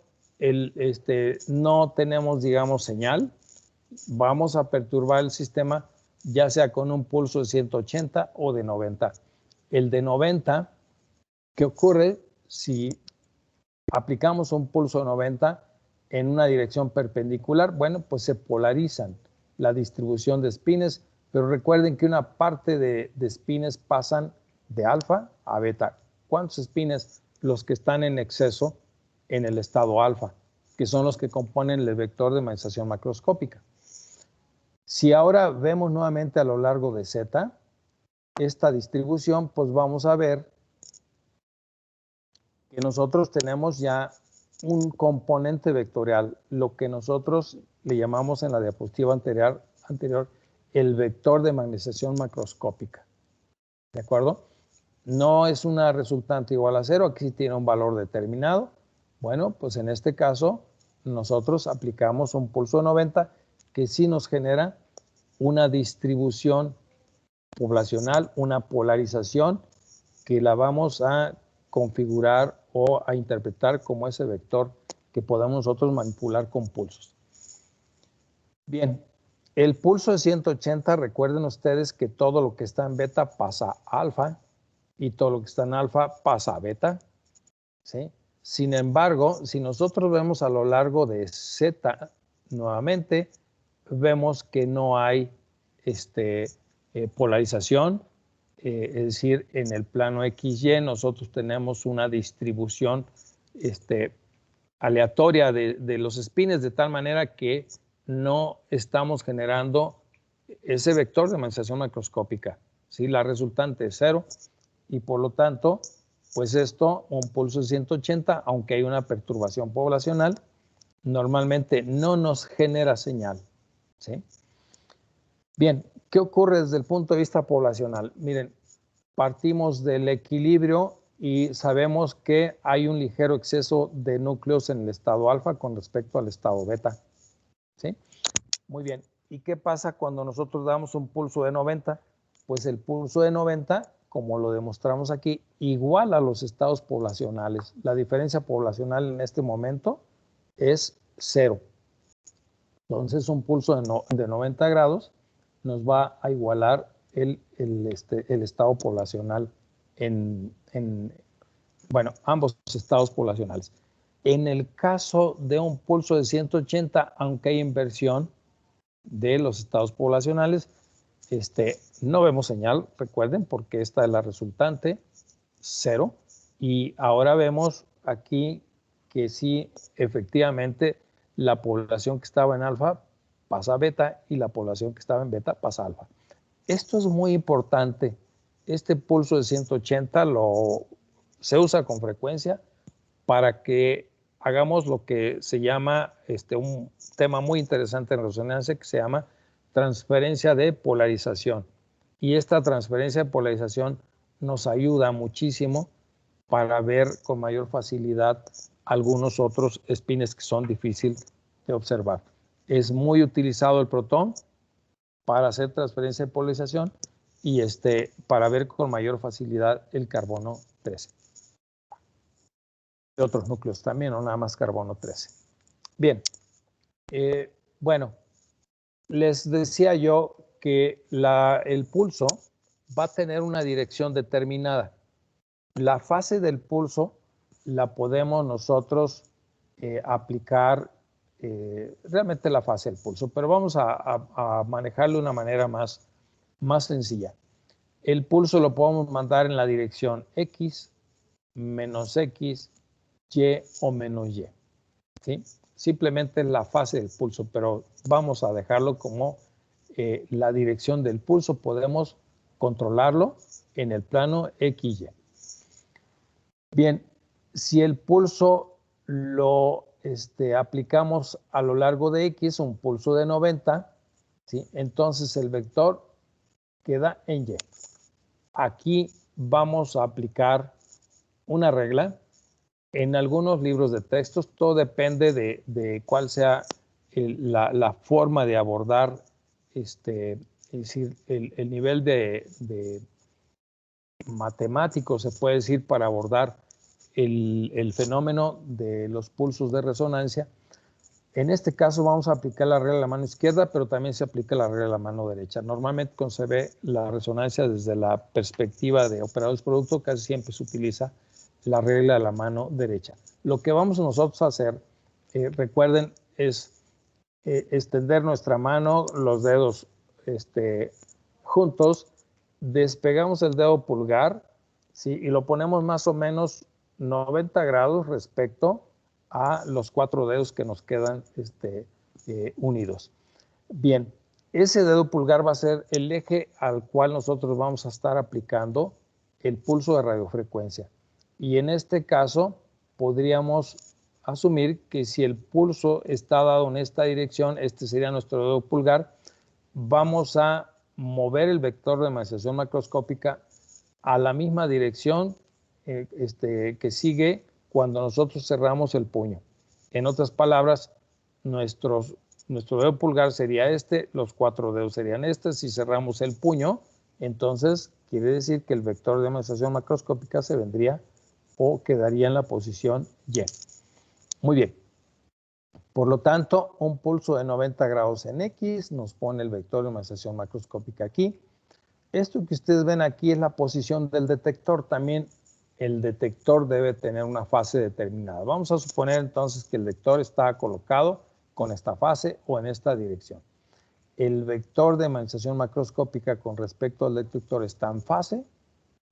no tenemos, digamos, señal. Vamos a perturbar el sistema ya sea con un pulso de 180 o de 90. El de 90, ¿qué ocurre si aplicamos un pulso de 90 en una dirección perpendicular? Bueno, pues se polarizan la distribución de espines, pero recuerden que una parte de espines pasan de alfa a beta. ¿Cuántos espines? Los que están en exceso en el estado alfa, que son los que componen el vector de magnetización macroscópica. Si ahora vemos nuevamente a lo largo de Z esta distribución, pues vamos a ver que nosotros tenemos ya un componente vectorial, lo que nosotros le llamamos en la diapositiva anterior el vector de magnetización macroscópica. ¿De acuerdo? No es una resultante igual a 0, aquí sí tiene un valor determinado. Bueno, pues en este caso nosotros aplicamos un pulso de 90 que sí nos genera una distribución poblacional, una polarización que la vamos a configurar o a interpretar como ese vector que podemos nosotros manipular con pulsos. Bien, el pulso de 180, recuerden ustedes que todo lo que está en beta pasa a alfa y todo lo que está en alfa pasa a beta, ¿sí? Sin embargo, si nosotros vemos a lo largo de Z nuevamente, vemos que no hay polarización, es decir, en el plano XY nosotros tenemos una distribución aleatoria de los espines, de tal manera que no estamos generando ese vector de magnetización macroscópica, ¿sí? La resultante es 0 y por lo tanto, pues esto, un pulso de 180, aunque hay una perturbación poblacional, normalmente no nos genera señal, ¿sí? Bien, ¿qué ocurre desde el punto de vista poblacional? Miren, partimos del equilibrio y sabemos que hay un ligero exceso de núcleos en el estado alfa con respecto al estado beta, ¿sí? Muy bien. ¿Y qué pasa cuando nosotros damos un pulso de 90? Pues el pulso de 90, como lo demostramos aquí, igual a los estados poblacionales. La diferencia poblacional en este momento es 0. Entonces, un pulso de 90 grados nos va a igualar el estado poblacional bueno, ambos estados poblacionales. En el caso de un pulso de 180, aunque hay inversión de los estados poblacionales, no vemos señal, recuerden, porque esta es la resultante, 0. Y ahora vemos aquí que sí, efectivamente, la población que estaba en alfa pasa a beta y la población que estaba en beta pasa a alfa. Esto es muy importante. Este pulso de 180 se usa con frecuencia para que hagamos lo que se llama un tema muy interesante en resonancia que se llama transferencia de polarización. Y esta transferencia de polarización nos ayuda muchísimo para ver con mayor facilidad algunos otros espines que son difíciles de observar. Es muy utilizado el protón para hacer transferencia de polarización y para ver con mayor facilidad el carbono 13. De otros núcleos también, no nada más carbono 13. Bien, bueno, les decía yo que el pulso va a tener una dirección determinada. La fase del pulso la podemos nosotros aplicar, realmente la fase del pulso, pero vamos a manejarlo de una manera más sencilla. El pulso lo podemos mandar en la dirección X, menos X, Y o menos Y. ¿Sí? Simplemente la fase del pulso, pero vamos a dejarlo como la dirección del pulso. Podemos controlarlo en el plano XY. Bien, si el pulso lo aplicamos a lo largo de X, un pulso de 90, ¿sí? Entonces el vector queda en Y. Aquí vamos a aplicar una regla. En algunos libros de textos, todo depende de cuál sea la forma de abordar, es decir, el nivel de matemático, se puede decir, para abordar el fenómeno de los pulsos de resonancia. En este caso vamos a aplicar la regla de la mano izquierda, pero también se aplica la regla de la mano derecha. Normalmente cuando se ve la resonancia desde la perspectiva de operadores producto, casi siempre se utiliza la regla de la mano derecha. Lo que vamos nosotros a hacer, recuerden, es extender nuestra mano, los dedos juntos, despegamos el dedo pulgar, ¿sí? Y lo ponemos más o menos 90 grados respecto a los 4 dedos que nos quedan unidos. Bien, ese dedo pulgar va a ser el eje al cual nosotros vamos a estar aplicando el pulso de radiofrecuencia. Y en este caso podríamos asumir que si el pulso está dado en esta dirección, este sería nuestro dedo pulgar, vamos a mover el vector de manifestación macroscópica a la misma dirección que sigue cuando nosotros cerramos el puño. En otras palabras, nuestro dedo pulgar sería los 4 dedos serían si cerramos el puño, entonces quiere decir que el vector de manifestación macroscópica se vendría o quedaría en la posición Y. Muy bien. Por lo tanto, un pulso de 90 grados en X nos pone el vector de manifestación macroscópica aquí. Esto que ustedes ven aquí es la posición del detector. También el detector debe tener una fase determinada. Vamos a suponer entonces que el detector está colocado con esta fase o en esta dirección. El vector de manifestación macroscópica con respecto al detector está en fase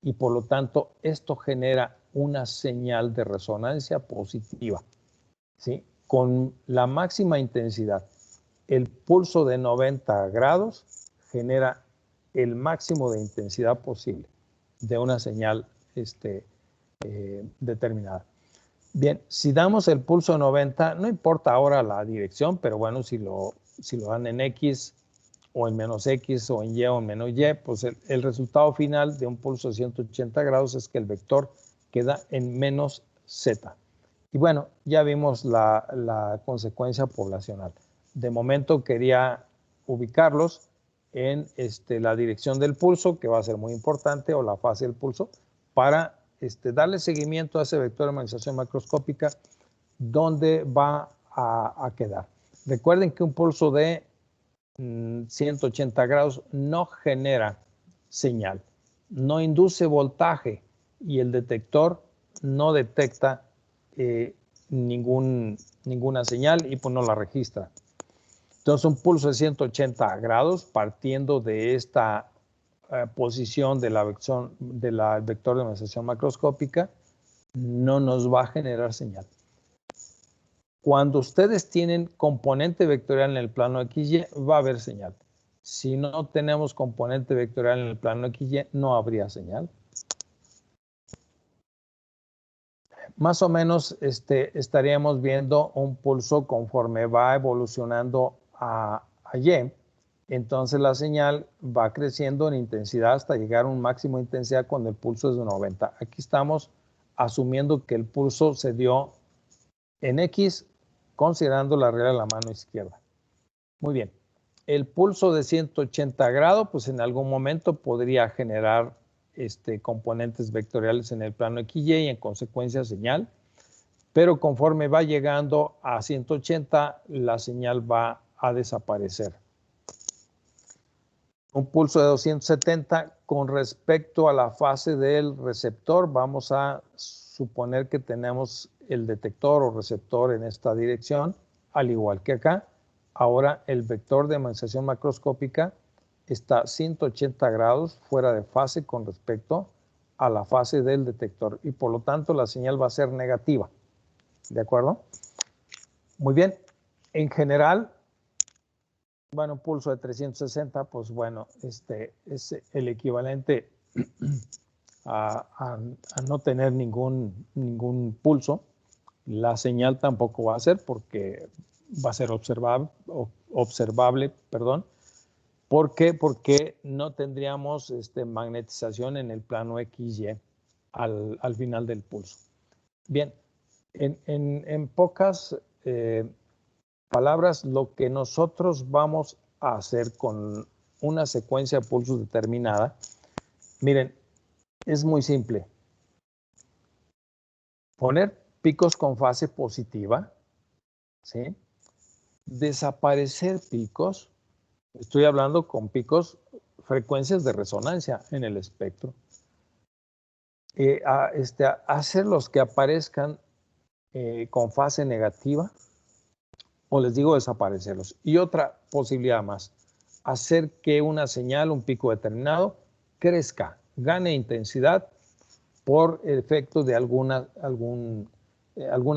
y por lo tanto esto genera una señal de resonancia positiva, ¿sí? Con la máxima intensidad. El pulso de 90 grados genera el máximo de intensidad posible de una señal determinada. Bien, si damos el pulso de 90, no importa ahora la dirección, pero bueno, si lo dan en X o en menos X o en Y o en menos Y, pues el resultado final de un pulso de 180 grados es que el vector queda en menos Z. Y bueno, ya vimos la consecuencia poblacional. De momento quería ubicarlos en la dirección del pulso, que va a ser muy importante, o la fase del pulso, para darle seguimiento a ese vector de manifestación macroscópica, donde va a quedar. Recuerden que un pulso de 180 grados no genera señal, no induce voltaje y el detector no detecta ninguna señal y pues no la registra. Entonces un pulso de 180 grados partiendo de esta posición de vector de manifestación macroscópica no nos va a generar señal. Cuando ustedes tienen componente vectorial en el plano XY, va a haber señal. Si no tenemos componente vectorial en el plano XY, no habría señal. Más o menos estaríamos viendo un pulso conforme va evolucionando a Y. Entonces la señal va creciendo en intensidad hasta llegar a un máximo de intensidad cuando el pulso es de 90. Aquí estamos asumiendo que el pulso se dio en X, considerando la regla de la mano izquierda. Muy bien. el pulso de 180 grados, pues en algún momento podría generar componentes vectoriales en el plano XY y en consecuencia señal, pero conforme va llegando a 180, la señal va a desaparecer. Un pulso de 270 con respecto a la fase del receptor, vamos a suponer que tenemos el detector o receptor en esta dirección, al igual que acá. Ahora el vector de magnetización macroscópica está 180 grados fuera de fase con respecto a la fase del detector y por lo tanto la señal va a ser negativa. ¿De acuerdo? Muy bien. En general, bueno, un pulso de 360, pues bueno, es el equivalente a no tener ningún pulso. La señal tampoco va a ser porque va a ser observable, perdón. ¿Por qué? Porque no tendríamos magnetización en el plano XY al final del pulso. Bien, en pocas palabras, lo que nosotros vamos a hacer con una secuencia de pulsos determinada, miren, es muy simple. Poner picos con fase positiva, ¿sí? Desaparecer picos, estoy hablando con picos, frecuencias de resonancia en el espectro. Hacerlos que aparezcan con fase negativa, o les digo desaparecerlos. Y otra posibilidad más, hacer que una señal, un pico determinado, crezca, gane intensidad por efecto de alguna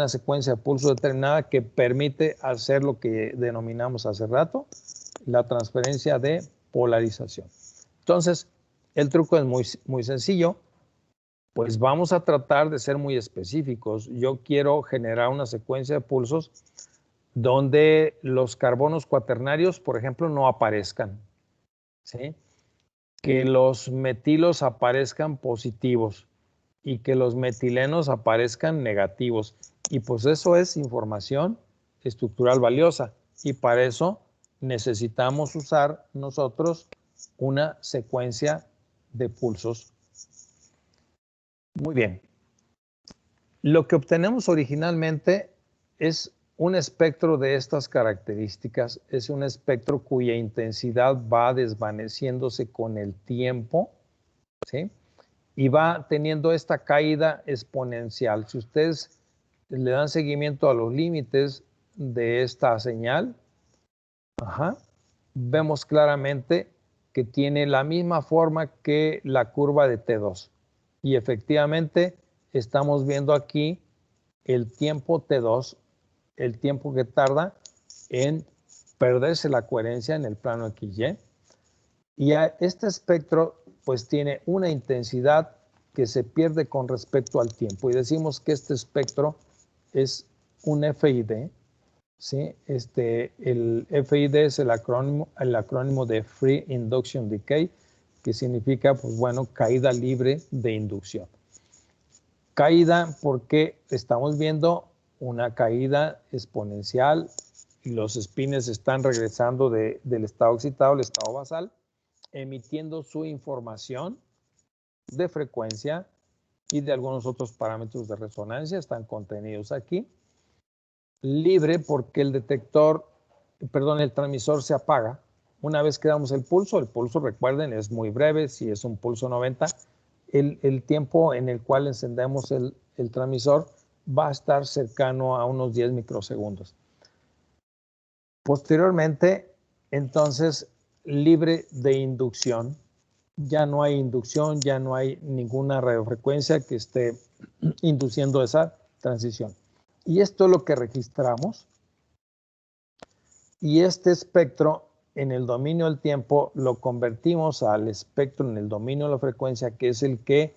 secuencia de pulso determinada que permite hacer lo que denominamos hace rato, la transferencia de polarización. Entonces, el truco es muy sencillo. Pues vamos a tratar de ser muy específicos. Yo quiero generar una secuencia de pulsos donde los carbonos cuaternarios, por ejemplo, no aparezcan, ¿sí? Que los metilos aparezcan positivos y que los metilenos aparezcan negativos. Y pues eso es información estructural valiosa. Y para eso necesitamos usar nosotros una secuencia de pulsos. Muy bien. Lo que obtenemos originalmente es un espectro de estas características, es un espectro cuya intensidad va desvaneciéndose con el tiempo, ¿sí? Y va teniendo esta caída exponencial. Si ustedes le dan seguimiento a los límites de esta señal, vemos claramente que tiene la misma forma que la curva de T2. Y efectivamente estamos viendo aquí el tiempo T2, el tiempo que tarda en perderse la coherencia en el plano XY. Y este espectro pues tiene una intensidad que se pierde con respecto al tiempo. Y decimos que este espectro es un FID, ¿sí? El FID es el acrónimo de Free Induction Decay, que significa, pues bueno, caída libre de inducción. Caída porque estamos viendo una caída exponencial y los espines están regresando del estado excitado al estado basal, emitiendo su información de frecuencia y de algunos otros parámetros de resonancia, están contenidos aquí. Libre porque el transmisor se apaga. Una vez que damos el pulso recuerden, es muy breve, si es un pulso 90, el tiempo en el cual encendemos el transmisor va a estar cercano a unos 10 microsegundos. Posteriormente, entonces, libre de inducción. Ya no hay inducción, ya no hay ninguna radiofrecuencia que esté induciendo esa transición. Y esto es lo que registramos. Y este espectro en el dominio del tiempo lo convertimos al espectro en el dominio de la frecuencia, que es el que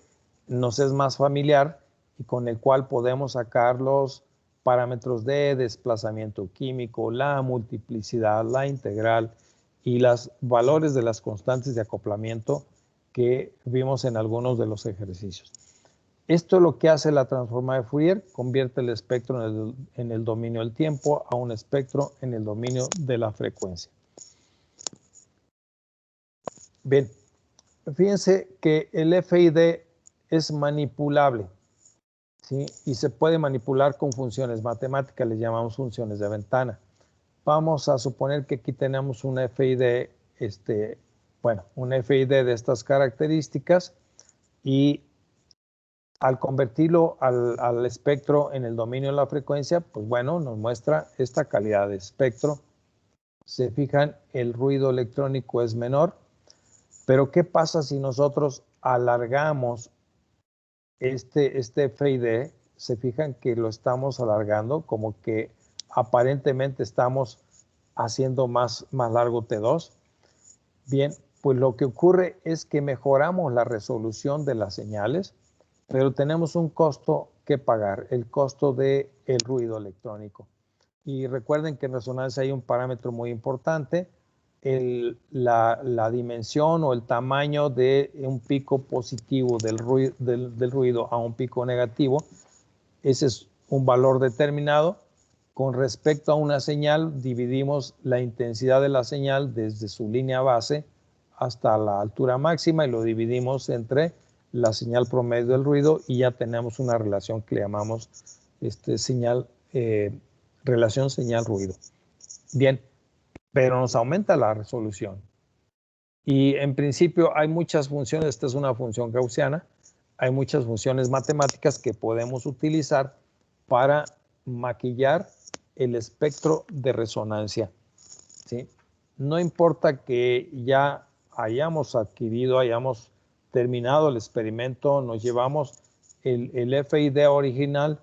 nos es más familiar y con el cual podemos sacar los parámetros de desplazamiento químico, la multiplicidad, la integral y los valores de las constantes de acoplamiento que vimos en algunos de los ejercicios. Esto es lo que hace la transforma de Fourier, convierte el espectro en el dominio del tiempo a un espectro en el dominio de la frecuencia. Bien, fíjense que el FID es manipulable, ¿sí? Y se puede manipular con funciones matemáticas, les llamamos funciones de ventana. Vamos a suponer que aquí tenemos un FID, un FID de estas características y al convertirlo al espectro en el dominio de la frecuencia, pues bueno, nos muestra esta calidad de espectro. Se fijan, el ruido electrónico es menor, pero ¿qué pasa si nosotros alargamos este FID? Se fijan que lo estamos alargando, como que aparentemente estamos haciendo más largo T2. Bien, pues lo que ocurre es que mejoramos la resolución de las señales, pero tenemos un costo que pagar, el costo del ruido electrónico. Y recuerden que en resonancia hay un parámetro muy importante, la dimensión o el tamaño de un pico positivo del ruido a un pico negativo. Ese es un valor determinado. Con respecto a una señal, dividimos la intensidad de la señal desde su línea base hasta la altura máxima y lo dividimos entre la señal promedio del ruido y ya tenemos una relación que le llamamos relación señal-ruido. Bien, pero nos aumenta la resolución. Y en principio hay muchas funciones, esta es una función gaussiana, hay muchas funciones matemáticas que podemos utilizar para maquillar el espectro de resonancia, ¿sí? No importa que ya hayamos terminado el experimento, nos llevamos el FID original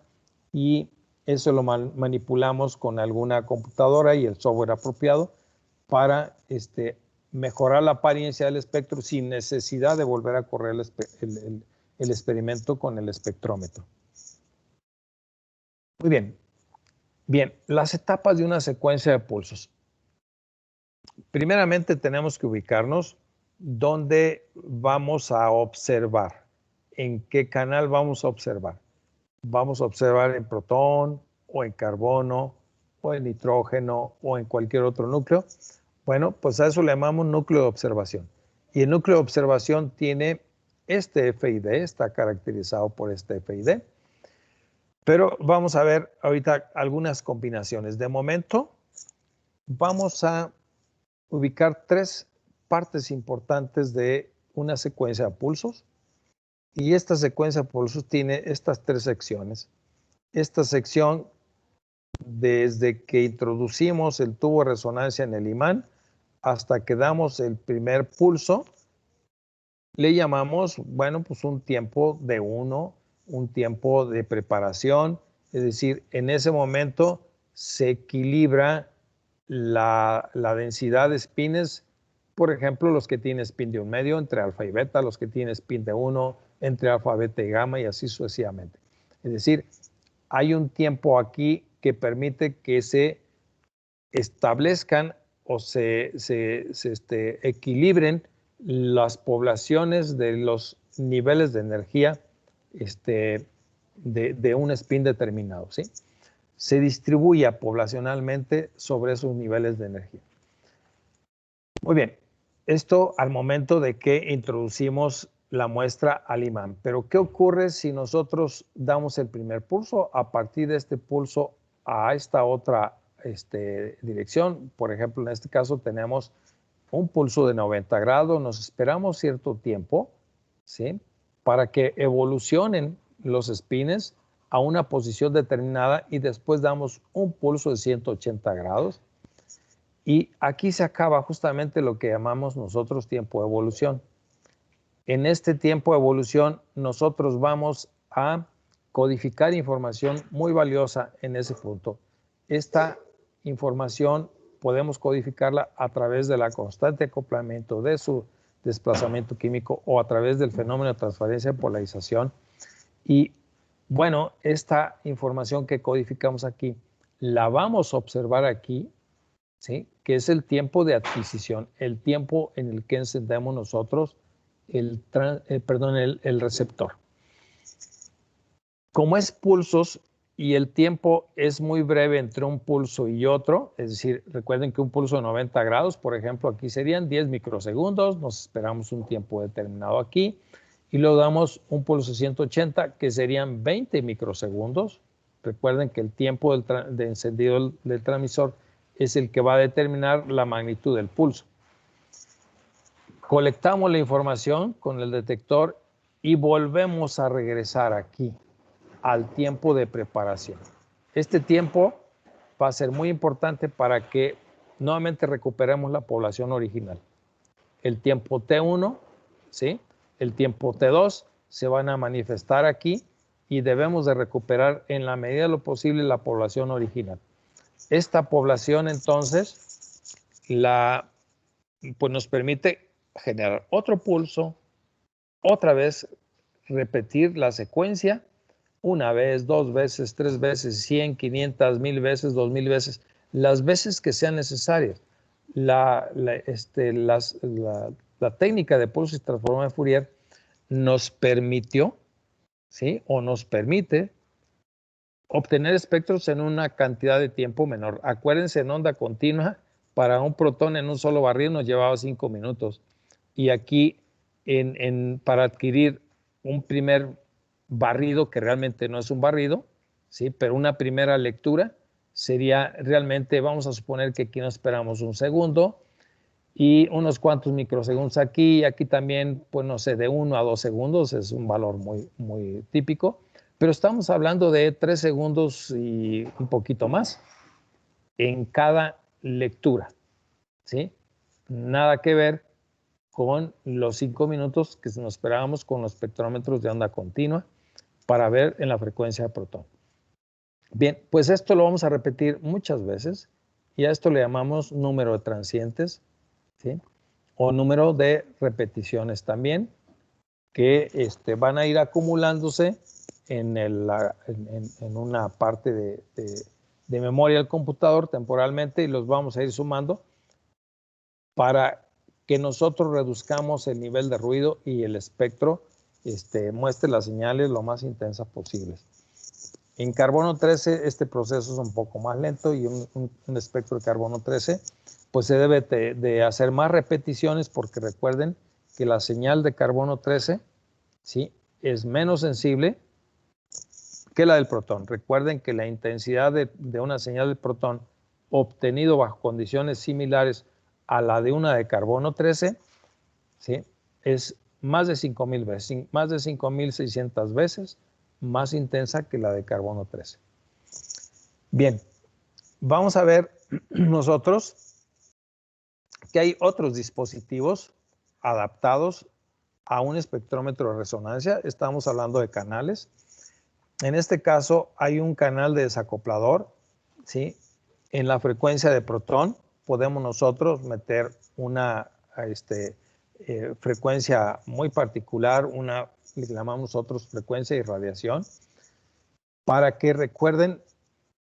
y eso lo manipulamos con alguna computadora y el software apropiado para mejorar la apariencia del espectro sin necesidad de volver a correr el experimento con el espectrómetro. Muy bien. Bien, las etapas de una secuencia de pulsos. Primeramente tenemos que ubicarnos dónde vamos a observar, en qué canal vamos a observar. Vamos a observar en protón o en carbono o en nitrógeno o en cualquier otro núcleo. Bueno, pues a eso le llamamos núcleo de observación. Y el núcleo de observación tiene este FID, está caracterizado por este FID. Pero vamos a ver ahorita algunas combinaciones. De momento, vamos a ubicar tres partes importantes de una secuencia de pulsos. Y esta secuencia de pulsos tiene estas tres secciones. Esta sección, desde que introducimos el tubo de resonancia en el imán hasta que damos el primer pulso, le llamamos, bueno, pues un tiempo de 1, un tiempo de preparación. Es decir, en ese momento se equilibra la densidad de spines, por ejemplo, los que tienen spin de 1 medio entre alfa y beta, los que tienen spin de 1 entre alfa, beta y gamma y así sucesivamente. Es decir, hay un tiempo aquí que permite que se establezcan o se equilibren las poblaciones de los niveles de energía de un spin determinado, ¿sí? Se distribuye poblacionalmente sobre esos niveles de energía. Muy bien, esto al momento de que introducimos la muestra al imán. Pero ¿qué ocurre si nosotros damos el primer pulso? A partir de este pulso a esta otra dirección, por ejemplo, en este caso tenemos un pulso de 90 grados, nos esperamos cierto tiempo, ¿sí? Para que evolucionen los spines a una posición determinada y después damos un pulso de 180 grados. Y aquí se acaba justamente lo que llamamos nosotros tiempo de evolución. En este tiempo de evolución nosotros vamos a codificar información muy valiosa en ese punto. Esta información podemos codificarla a través de la constante acoplamiento de su desplazamiento químico o a través del fenómeno de transferencia de polarización. Y bueno, esta información que codificamos aquí la vamos a observar aquí, ¿sí? Que es el tiempo de adquisición, el tiempo en el que encendemos nosotros el receptor. Como es pulsos y el tiempo es muy breve entre un pulso y otro, es decir, recuerden que un pulso de 90 grados, por ejemplo, aquí serían 10 microsegundos, nos esperamos un tiempo determinado aquí, y luego damos un pulso de 180, que serían 20 microsegundos. Recuerden que el tiempo de encendido del transmisor es el que va a determinar la magnitud del pulso. Colectamos la información con el detector y volvemos a regresar aquí al tiempo de preparación. Este tiempo va a ser muy importante para que nuevamente recuperemos la población original. El tiempo T1, ¿sí? El tiempo T2 se van a manifestar aquí y debemos de recuperar en la medida de lo posible la población original. Esta población entonces pues nos permite generar otro pulso, otra vez repetir la secuencia, una vez, dos veces, tres veces, 100, 500, 1000 veces, 2000 veces, las veces que sean necesarias. La técnica de pulso y transformador de Fourier nos permitió, ¿sí? O nos permite obtener espectros en una cantidad de tiempo menor. Acuérdense, en onda continua, para un protón en un solo barrido nos llevaba 5 minutos. Y aquí, para adquirir un primer barrido, que realmente no es un barrido, ¿sí? Pero una primera lectura sería realmente, vamos a suponer que aquí nos esperamos un segundo y unos cuantos microsegundos aquí, y aquí también, pues no sé, de 1 a 2 segundos, es un valor muy, muy típico, pero estamos hablando de 3 segundos y un poquito más en cada lectura, ¿sí? Nada que ver con los 5 minutos que nos esperábamos con los espectrómetros de onda continua para ver en la frecuencia de protón. Bien, pues esto lo vamos a repetir muchas veces y a esto le llamamos número de transientes, ¿sí? O número de repeticiones también, que van a ir acumulándose en una parte de memoria del computador temporalmente y los vamos a ir sumando para que nosotros reduzcamos el nivel de ruido y el espectro muestre las señales lo más intensas posibles. En carbono 13 este proceso es un poco más lento y un espectro de carbono 13 pues se debe de hacer más repeticiones porque recuerden que la señal de carbono 13, ¿sí?, es menos sensible que la del protón. Recuerden que la intensidad de una señal de protón obtenido bajo condiciones similares a la de una de carbono 13, ¿sí?, es más de 5,000 veces, más de 5,600 veces más intensa que la de carbono 13. Bien, vamos a ver nosotros que hay otros dispositivos adaptados a un espectrómetro de resonancia. Estamos hablando de canales. En este caso hay un canal de desacoplador, ¿sí? En la frecuencia de protón podemos nosotros meter una frecuencia muy particular, le llamamos nosotros frecuencia de irradiación, para que recuerden,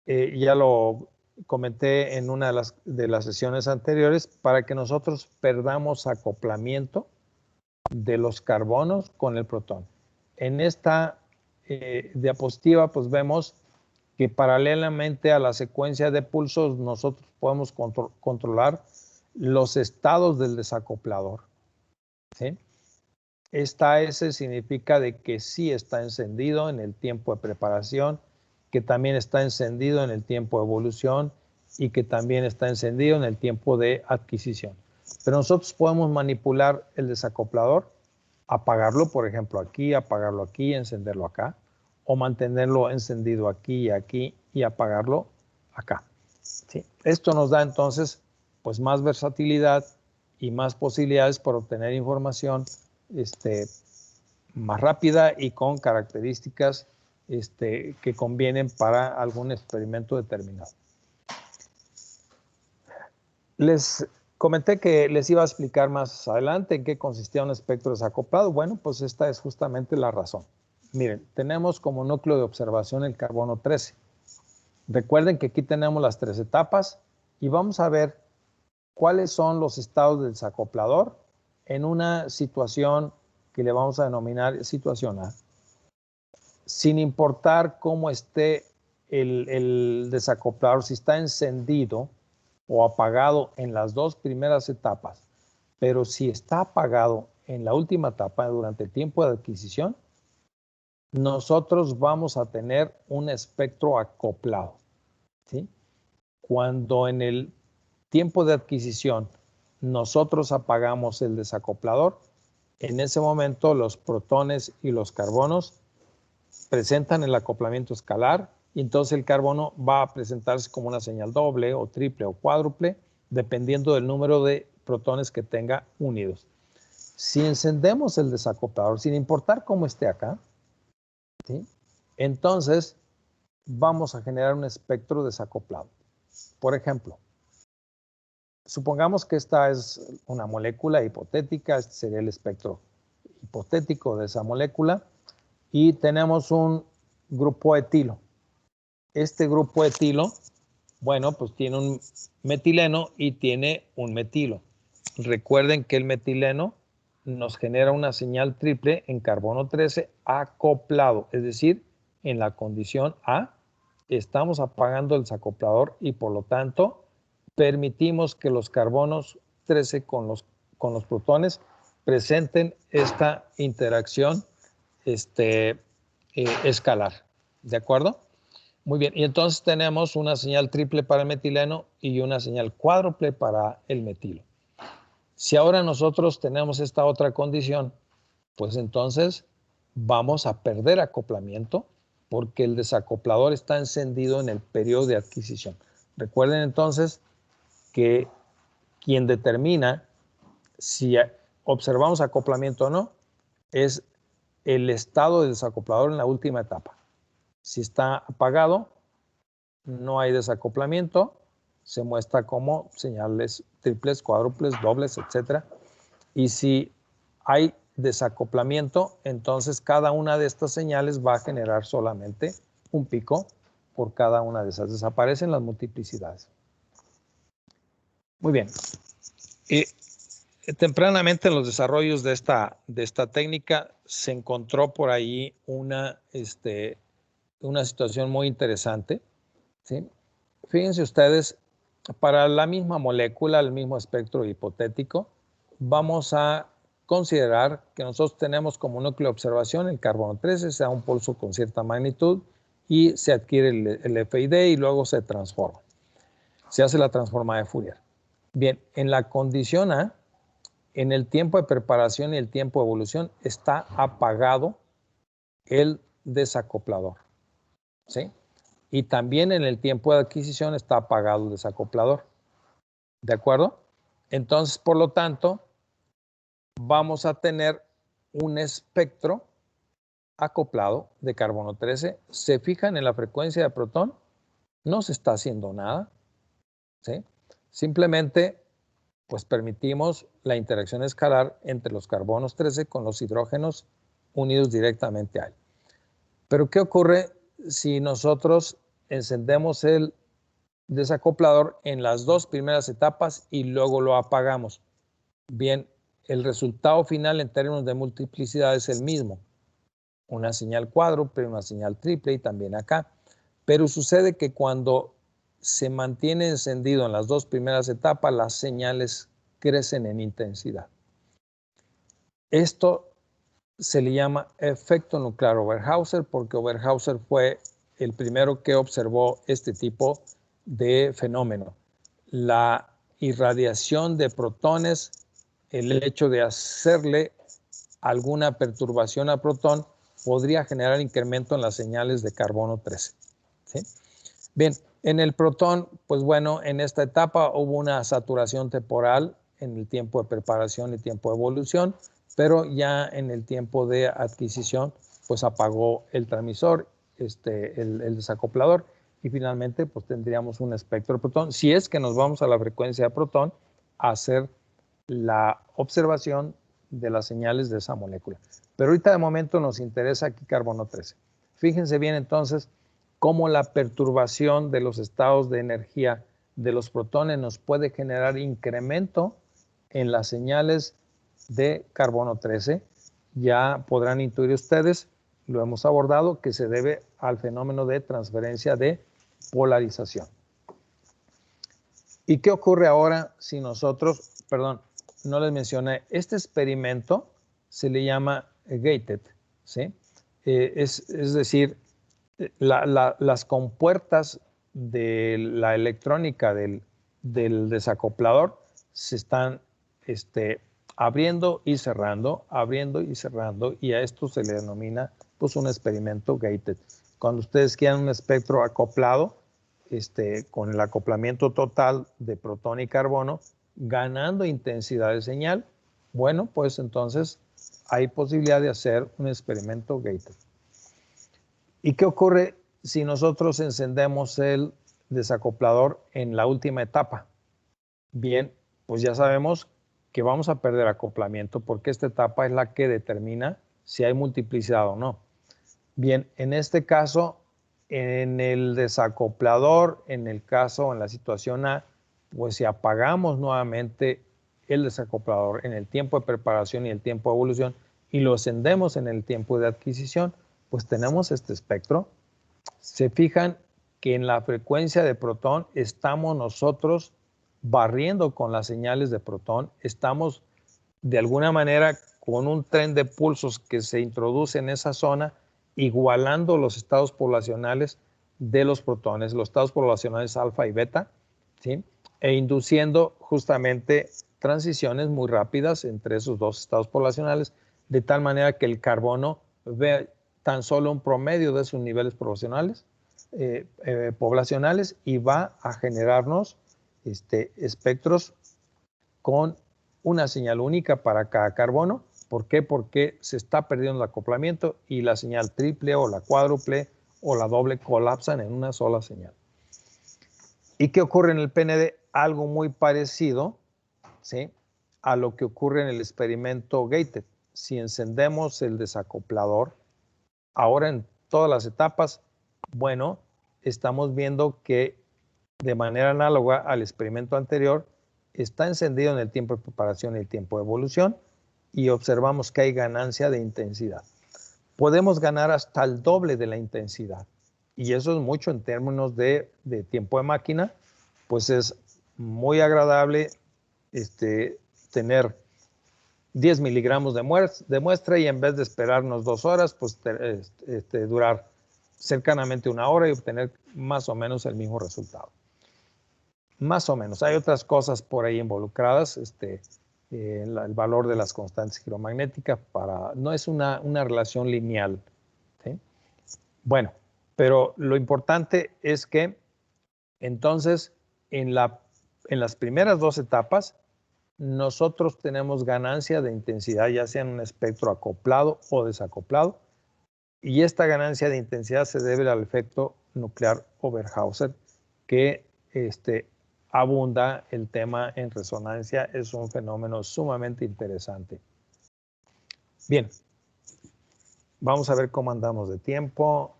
ya lo comenté en una de las sesiones anteriores, para que nosotros perdamos acoplamiento de los carbonos con el protón. En esta diapositiva pues vemos que paralelamente a la secuencia de pulsos nosotros podemos controlar los estados del desacoplador, ¿sí? Esta S significa de que sí está encendido en el tiempo de preparación, que también está encendido en el tiempo de evolución y que también está encendido en el tiempo de adquisición. Pero nosotros podemos manipular el desacoplador, apagarlo, por ejemplo, aquí, apagarlo aquí, encenderlo acá, o mantenerlo encendido aquí y apagarlo acá, ¿sí? Esto nos da entonces pues más versatilidad y más posibilidades para obtener información más rápida y con características que convienen para algún experimento determinado. Les comenté que les iba a explicar más adelante en qué consistía un espectro desacoplado. Bueno, pues esta es justamente la razón. Miren, tenemos como núcleo de observación el carbono 13. Recuerden que aquí tenemos las 3 etapas y vamos a ver cuáles son los estados del desacoplador en una situación que le vamos a denominar situación A. Sin importar cómo esté el desacoplador, si está encendido o apagado en las dos primeras etapas, pero si está apagado en la última etapa durante el tiempo de adquisición, nosotros vamos a tener un espectro acoplado, ¿sí? Cuando en el tiempo de adquisición nosotros apagamos el desacoplador, en ese momento los protones y los carbonos presentan el acoplamiento escalar y entonces el carbono va a presentarse como una señal doble o triple o cuádruple, dependiendo del número de protones que tenga unidos. Si encendemos el desacoplador, sin importar cómo esté acá, ¿sí?, entonces vamos a generar un espectro desacoplado. Por ejemplo, supongamos que esta es una molécula hipotética, este sería el espectro hipotético de esa molécula, y tenemos un grupo etilo. Este grupo etilo, bueno, pues tiene un metileno y tiene un metilo. Recuerden que el metileno nos genera una señal triple en carbono 13 acoplado, es decir, en la condición A, estamos apagando el desacoplador y por lo tanto permitimos que los carbonos 13 con los protones presenten esta interacción escalar. ¿De acuerdo? Muy bien. Y entonces tenemos una señal triple para el metileno y una señal cuádruple para el metilo. Si ahora nosotros tenemos esta otra condición, pues entonces vamos a perder acoplamiento porque el desacoplador está encendido en el periodo de adquisición. Recuerden entonces que quien determina si observamos acoplamiento o no es el estado del desacoplador en la última etapa. Si está apagado, no hay desacoplamiento, se muestra como señales triples, cuádruples, dobles, etc. Y si hay desacoplamiento, entonces cada una de estas señales va a generar solamente un pico por cada una de esas. Desaparecen las multiplicidades. Muy bien. Tempranamente en los desarrollos de esta técnica se encontró por ahí una situación muy interesante, ¿sí? Fíjense ustedes, para la misma molécula, el mismo espectro hipotético, vamos a considerar que nosotros tenemos como núcleo de observación el carbono 13, sea un pulso con cierta magnitud y se adquiere el FID y luego se transforma. Se hace la transforma de Fourier. Bien, en la condición A, en el tiempo de preparación y el tiempo de evolución está apagado el desacoplador, ¿sí? Y también en el tiempo de adquisición está apagado el desacoplador. ¿De acuerdo? Entonces, por lo tanto, vamos a tener un espectro acoplado de carbono 13. ¿Se fijan en la frecuencia de protón? No se está haciendo nada, ¿sí? Simplemente, pues permitimos la interacción escalar entre los carbonos 13 con los hidrógenos unidos directamente a él. Pero ¿qué ocurre si nosotros encendemos el desacoplador en las dos primeras etapas y luego lo apagamos? Bien, el resultado final en términos de multiplicidad es el mismo. Una señal cuádruple, una señal triple y también acá. Pero sucede que cuando se mantiene encendido en las dos primeras etapas, las señales crecen en intensidad. Esto se le llama efecto nuclear Overhauser porque Overhauser fue el primero que observó este tipo de fenómeno. La irradiación de protones, el hecho de hacerle alguna perturbación al protón, podría generar incremento en las señales de carbono 13. ¿Sí? Bien, en el protón, pues bueno, en esta etapa hubo una saturación temporal en el tiempo de preparación y tiempo de evolución, pero ya en el tiempo de adquisición, pues apagó el transmisor, el desacoplador, y finalmente pues tendríamos un espectro de protón. Si es que nos vamos a la frecuencia de protón, a hacer la observación de las señales de esa molécula. Pero ahorita de momento nos interesa aquí carbono 13. Fíjense bien entonces cómo la perturbación de los estados de energía de los protones nos puede generar incremento en las señales de carbono 13. Ya podrán intuir ustedes lo hemos abordado, que se debe al fenómeno de transferencia de polarización. ¿Y qué ocurre ahora si nosotros, perdón, no les mencioné, este experimento se le llama gated, ¿sí? Es decir, las compuertas de la electrónica del desacoplador se están abriendo y cerrando, y a esto se le denomina pues un experimento gated. Cuando ustedes quieran un espectro acoplado, con el acoplamiento total de protón y carbono, ganando intensidad de señal, bueno, pues entonces hay posibilidad de hacer un experimento gated. ¿Y qué ocurre si nosotros encendemos el desacoplador en la última etapa? Bien, pues ya sabemos que vamos a perder acoplamiento porque esta etapa es la que determina si hay multiplicidad o no. Bien, en este caso, en el desacoplador, en la situación A, pues si apagamos nuevamente el desacoplador en el tiempo de preparación y el tiempo de evolución y lo encendemos en el tiempo de adquisición, pues tenemos este espectro. Se fijan que en la frecuencia de protón estamos nosotros barriendo con las señales de protón, estamos de alguna manera con un tren de pulsos que se introduce en esa zona, igualando los estados poblacionales de los protones, los estados poblacionales alfa y beta, ¿sí? E induciendo justamente transiciones muy rápidas entre esos dos estados poblacionales, de tal manera que el carbono ve tan solo un promedio de sus niveles poblacionales y va a generarnos espectros con una señal única para cada carbono. ¿Por qué? Porque se está perdiendo el acoplamiento y la señal triple o la cuádruple o la doble colapsan en una sola señal. ¿Y qué ocurre en el PND? Algo muy parecido, ¿sí?, a lo que ocurre en el experimento gated. Si encendemos el desacoplador, ahora en todas las etapas, bueno, estamos viendo que de manera análoga al experimento anterior, está encendido en el tiempo de preparación y el tiempo de evolución y observamos que hay ganancia de intensidad. Podemos ganar hasta el doble de la intensidad y eso es mucho en términos de tiempo de máquina, pues es muy agradable tener 10 miligramos de muestra y en vez de esperarnos 2 horas, pues durar cercanamente 1 hora y obtener más o menos el mismo resultado. Más o menos. Hay otras cosas por ahí involucradas, el valor de las constantes giro-magnéticas, no es una relación lineal, ¿sí? Bueno, pero lo importante es que entonces en las primeras 2 etapas nosotros tenemos ganancia de intensidad, ya sea en un espectro acoplado o desacoplado, y esta ganancia de intensidad se debe al efecto nuclear Oberhauser, que abunda el tema en resonancia. Es un fenómeno sumamente interesante. Bien, vamos a ver cómo andamos de tiempo.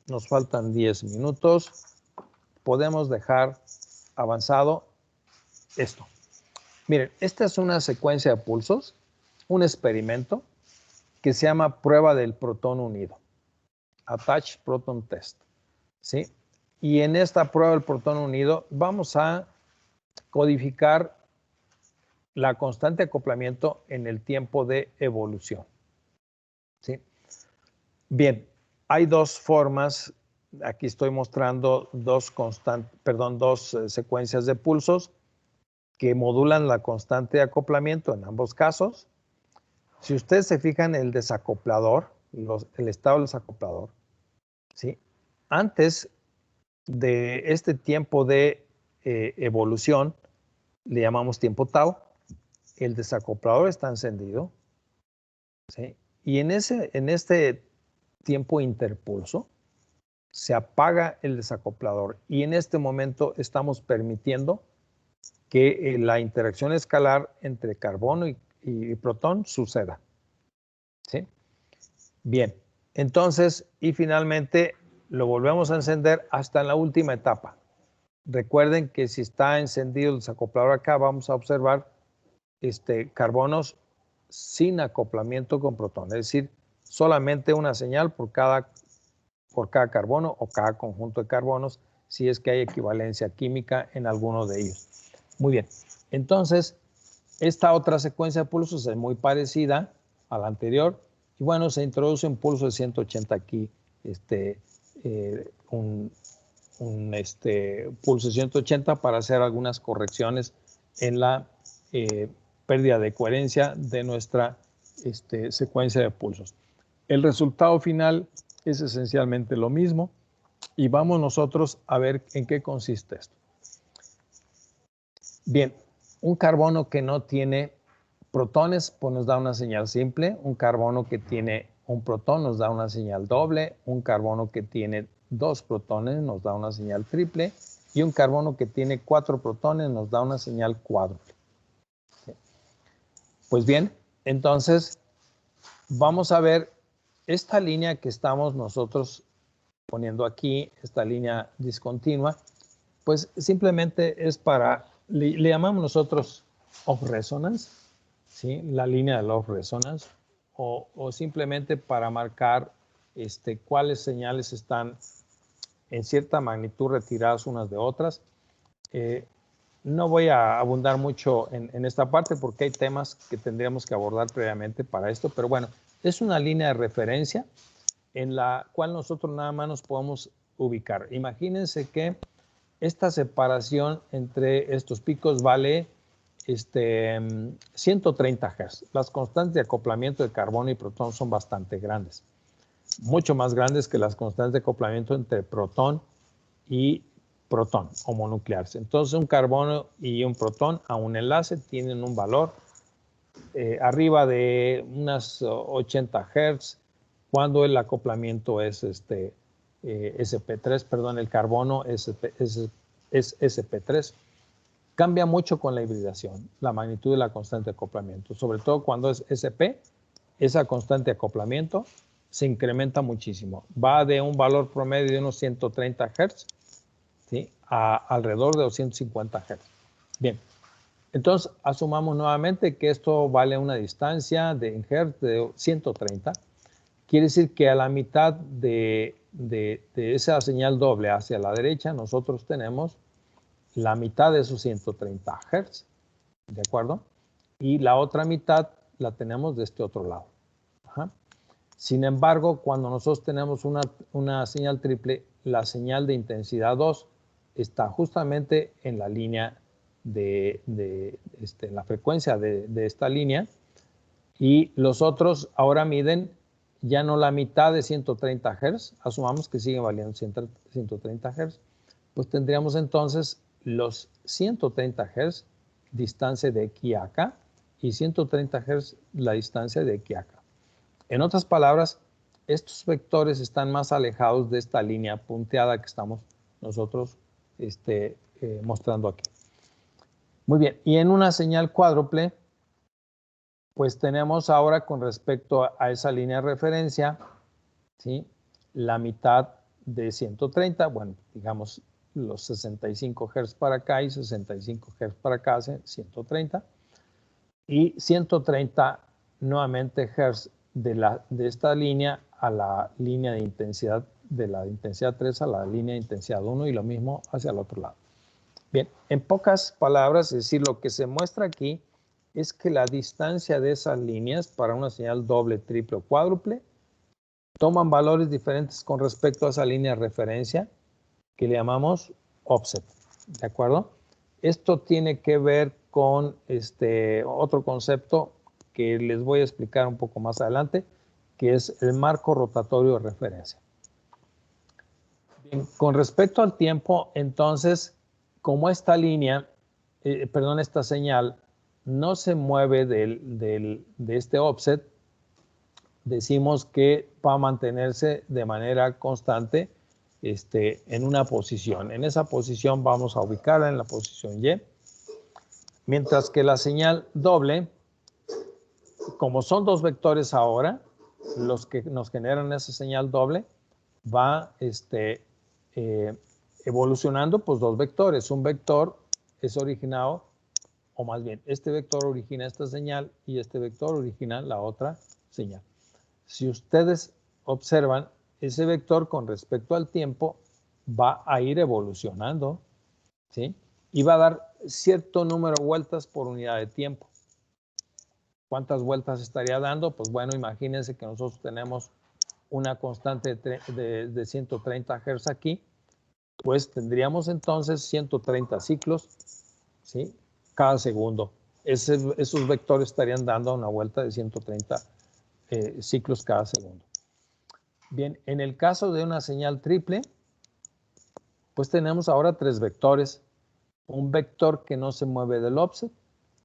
Nos faltan 10 minutos. Podemos dejar avanzado esto. Miren, esta es una secuencia de pulsos, un experimento que se llama prueba del protón unido, Attached Proton Test, ¿sí? Y en esta prueba del protón unido vamos a codificar la constante de acoplamiento en el tiempo de evolución, ¿sí? Bien, hay 2 formas. Aquí estoy mostrando 2 secuencias de pulsos que modulan la constante de acoplamiento en ambos casos. Si ustedes se fijan, el desacoplador, el estado del desacoplador, ¿sí?, antes de este tiempo de evolución, le llamamos tiempo tau, el desacoplador está encendido, ¿sí?, y en este tiempo interpulso se apaga el desacoplador y en este momento estamos permitiendo que la interacción escalar entre carbono y protón suceda, ¿sí? Bien, entonces, y finalmente lo volvemos a encender hasta en la última etapa. Recuerden que si está encendido el desacoplador acá, vamos a observar carbonos sin acoplamiento con protón, es decir, solamente una señal por cada carbono o cada conjunto de carbonos, si es que hay equivalencia química en alguno de ellos. Muy bien, entonces esta otra secuencia de pulsos es muy parecida a la anterior y bueno, se introduce un pulso de 180 aquí, un pulso de 180 para hacer algunas correcciones en la pérdida de coherencia de nuestra secuencia de pulsos. El resultado final es esencialmente lo mismo y vamos nosotros a ver en qué consiste esto. Bien, un carbono que no tiene protones pues nos da una señal simple, un carbono que tiene un protón nos da una señal doble, un carbono que tiene 2 protones nos da una señal triple y un carbono que tiene 4 protones nos da una señal cuádruple. Pues bien, entonces vamos a ver esta línea que estamos nosotros poniendo aquí, esta línea discontinua, pues simplemente es para, le llamamos nosotros off resonance, ¿sí? La línea del off resonance, o simplemente para marcar cuáles señales están en cierta magnitud retiradas unas de otras. No voy a abundar mucho en esta parte porque hay temas que tendríamos que abordar previamente para esto, pero bueno, es una línea de referencia en la cual nosotros nada más nos podemos ubicar. Imagínense que esta separación entre estos picos vale 130 Hz. Las constantes de acoplamiento de carbono y protón son bastante grandes, mucho más grandes que las constantes de acoplamiento entre protón y protón homonucleares. Entonces un carbono y un protón a un enlace tienen un valor arriba de unas 80 Hz cuando el acoplamiento es sp3, perdón, el carbono es sp3. Cambia mucho con la hibridación, la magnitud de la constante de acoplamiento, sobre todo cuando es sp, esa constante de acoplamiento se incrementa muchísimo. Va de un valor promedio de unos 130 Hz, ¿sí?, a alrededor de 250 Hz. Bien, entonces asumamos nuevamente que esto vale una distancia en Hz de 130. Quiere decir que a la mitad de esa señal doble hacia la derecha nosotros tenemos la mitad de esos 130 Hz, ¿de acuerdo? Y la otra mitad la tenemos de este otro lado. Ajá. Sin embargo, cuando nosotros tenemos una señal triple, la señal de intensidad 2 está justamente en la línea en la frecuencia de esta línea, y los otros ahora miden ya no la mitad de 130 Hz, asumamos que siguen valiendo 130 Hz, pues tendríamos entonces los 130 Hz distancia de aquí a acá y 130 Hz la distancia de aquí a acá. En otras palabras, estos vectores están más alejados de esta línea punteada que estamos nosotros mostrando aquí. Muy bien, y en una señal cuádruple, pues tenemos ahora con respecto a esa línea de referencia, ¿sí?, la mitad de 130, bueno, digamos los 65 Hz para acá y 65 Hz para acá, 130, y 130 nuevamente Hz de esta línea a la línea de intensidad, de la intensidad 3 a la línea de intensidad 1 y lo mismo hacia el otro lado. Bien, en pocas palabras, es decir, lo que se muestra aquí es que la distancia de esas líneas para una señal doble, triple o cuádruple toman valores diferentes con respecto a esa línea de referencia que le llamamos offset, ¿de acuerdo? Esto tiene que ver con otro concepto que les voy a explicar un poco más adelante, que es el marco rotatorio de referencia. Bien, con respecto al tiempo, entonces, como esta línea, esta señal no se mueve de este offset, decimos que va a mantenerse de manera constante en una posición. En esa posición vamos a ubicarla en la posición Y, mientras que la señal doble, como son dos vectores ahora, los que nos generan esa señal doble, va evolucionando pues dos vectores. Un vector es originado, o más bien, este vector origina esta señal y este vector origina la otra señal. Si ustedes observan, ese vector con respecto al tiempo va a ir evolucionando, ¿sí? Y va a dar cierto número de vueltas por unidad de tiempo. ¿Cuántas vueltas estaría dando? Pues bueno, imagínense que nosotros tenemos una constante de 130 Hz aquí, pues tendríamos entonces 130 ciclos, ¿sí? Cada segundo. Esos vectores estarían dando una vuelta de 130 ciclos cada segundo. Bien, en el caso de una señal triple, pues tenemos ahora 3 vectores. Un vector que no se mueve del offset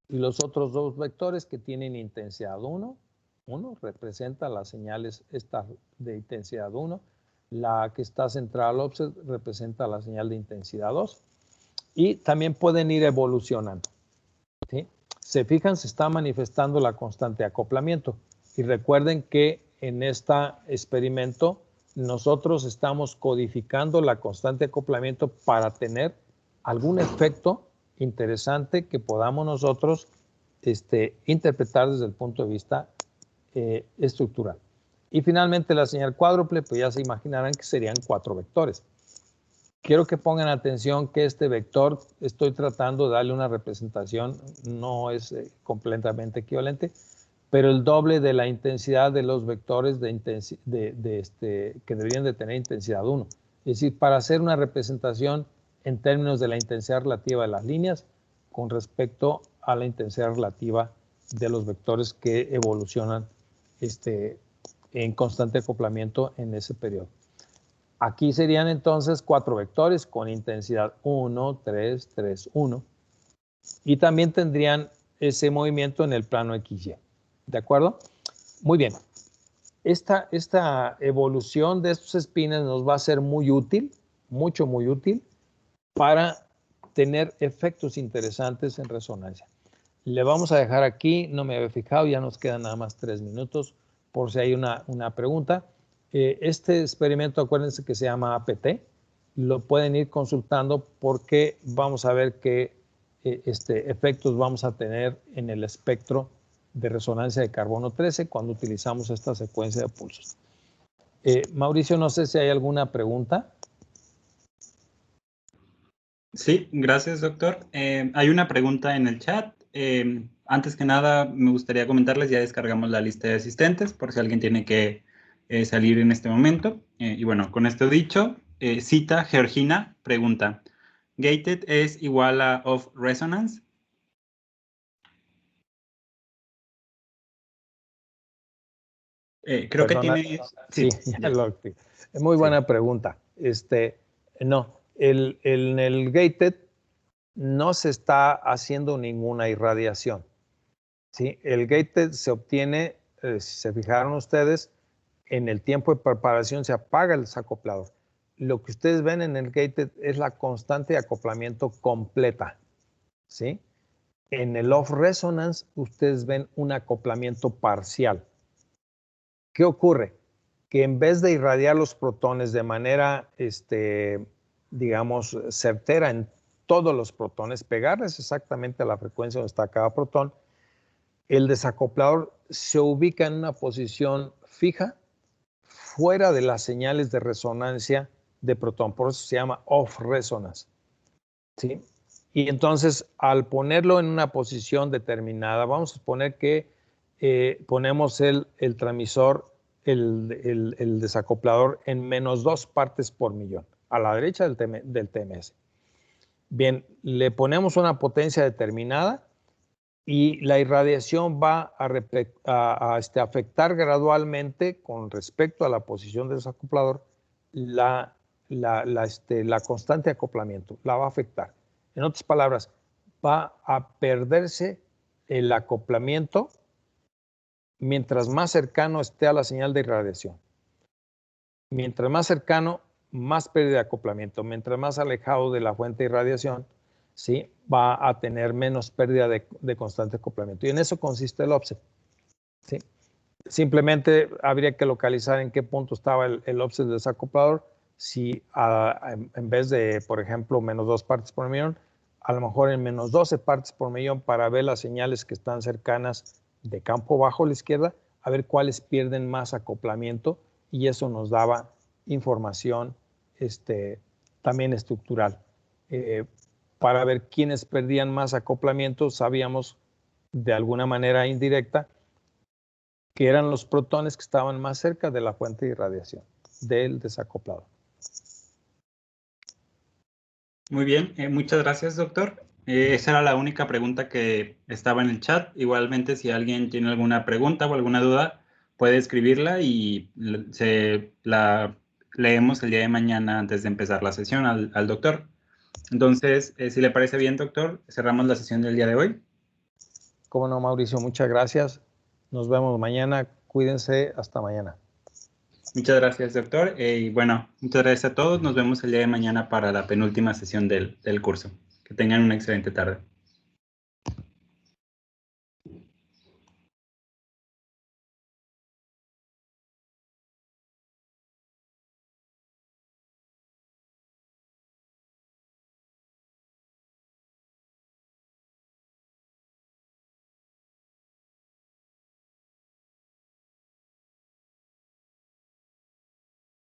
y los otros 2 vectores que tienen intensidad 1. Uno representa las señales esta de intensidad 1. La que está centrada al offset representa la señal de intensidad 2. Y también pueden ir evolucionando, ¿sí? Se fijan, se está manifestando la constante de acoplamiento. Y recuerden que en este experimento nosotros estamos codificando la constante de acoplamiento para tener algún efecto interesante que podamos nosotros interpretar desde el punto de vista estructural. Y finalmente la señal cuádruple, pues ya se imaginarán que serían 4 vectores. Quiero que pongan atención que este vector estoy tratando de darle una representación, no es completamente equivalente, pero el doble de la intensidad de los vectores que deberían de tener intensidad 1. Es decir, para hacer una representación en términos de la intensidad relativa de las líneas con respecto a la intensidad relativa de los vectores que evolucionan en constante acoplamiento en ese periodo. Aquí serían entonces 4 vectores con intensidad 1, 3, 3, 1. Y también tendrían ese movimiento en el plano XY. ¿De acuerdo? Muy bien. Esta evolución de estos espines nos va a ser muy útil, muy útil, para tener efectos interesantes en resonancia. Le vamos a dejar aquí, no me había fijado, ya nos quedan nada más 3 minutos por si hay una pregunta. Este experimento, acuérdense que se llama APT, lo pueden ir consultando porque vamos a ver qué efectos vamos a tener en el espectro de resonancia de carbono 13 cuando utilizamos esta secuencia de pulsos. Mauricio, no sé si hay alguna pregunta. Sí, gracias, doctor. Hay una pregunta en el chat. Antes que nada, me gustaría comentarles, ya descargamos la lista de asistentes por si alguien tiene que salir en este momento. Y bueno, con esto dicho, Cita Georgina pregunta, ¿gated es igual a off resonance? Creo que tiene... Sí, es muy buena pregunta. No, en el gated no se está haciendo ninguna irradiación. ¿Sí? El gated se obtiene, si se fijaron ustedes, en el tiempo de preparación se apaga el desacoplador. Lo que ustedes ven en el gated es la constante de acoplamiento completa, ¿sí? En el off resonance ustedes ven un acoplamiento parcial. ¿Qué ocurre? Que en vez de irradiar los protones de manera, digamos, certera en todos los protones, pegarles exactamente a la frecuencia donde está cada protón, el desacoplador se ubica en una posición fija fuera de las señales de resonancia de protón. Por eso se llama off resonance, ¿sí? Y entonces, al ponerlo en una posición determinada, vamos a suponer que ponemos el transmisor, el desacoplador en -2 partes por millón, a la derecha del TMS. Bien, le ponemos una potencia determinada y la irradiación va a afectar gradualmente con respecto a la posición del desacoplador la constante de acoplamiento, la va a afectar. En otras palabras, va a perderse el acoplamiento mientras más cercano esté a la señal de irradiación. Mientras más cercano, más pérdida de acoplamiento. Mientras más alejado de la fuente de irradiación, ¿sí? Va a tener menos pérdida de constante acoplamiento. Y en eso consiste el offset, ¿sí? Simplemente habría que localizar en qué punto estaba el offset del desacoplador. Si en vez de, por ejemplo, -2 partes por millón, a lo mejor en -12 partes por millón para ver las señales que están cercanas de campo bajo a la izquierda, a ver cuáles pierden más acoplamiento, y eso nos daba información también estructural. Para ver quiénes perdían más acoplamiento, sabíamos de alguna manera indirecta que eran los protones que estaban más cerca de la fuente de irradiación del desacoplado. Muy bien, muchas gracias, doctor. Esa era la única pregunta que estaba en el chat. Igualmente, si alguien tiene alguna pregunta o alguna duda, puede escribirla y la leemos el día de mañana antes de empezar la sesión al doctor. Entonces, si le parece bien, doctor, cerramos la sesión del día de hoy. Cómo no, Mauricio, muchas gracias. Nos vemos mañana. Cuídense, hasta mañana. Muchas gracias, doctor. Y bueno, muchas gracias a todos. Nos vemos el día de mañana para la penúltima sesión del curso. Que tengan una excelente tarde.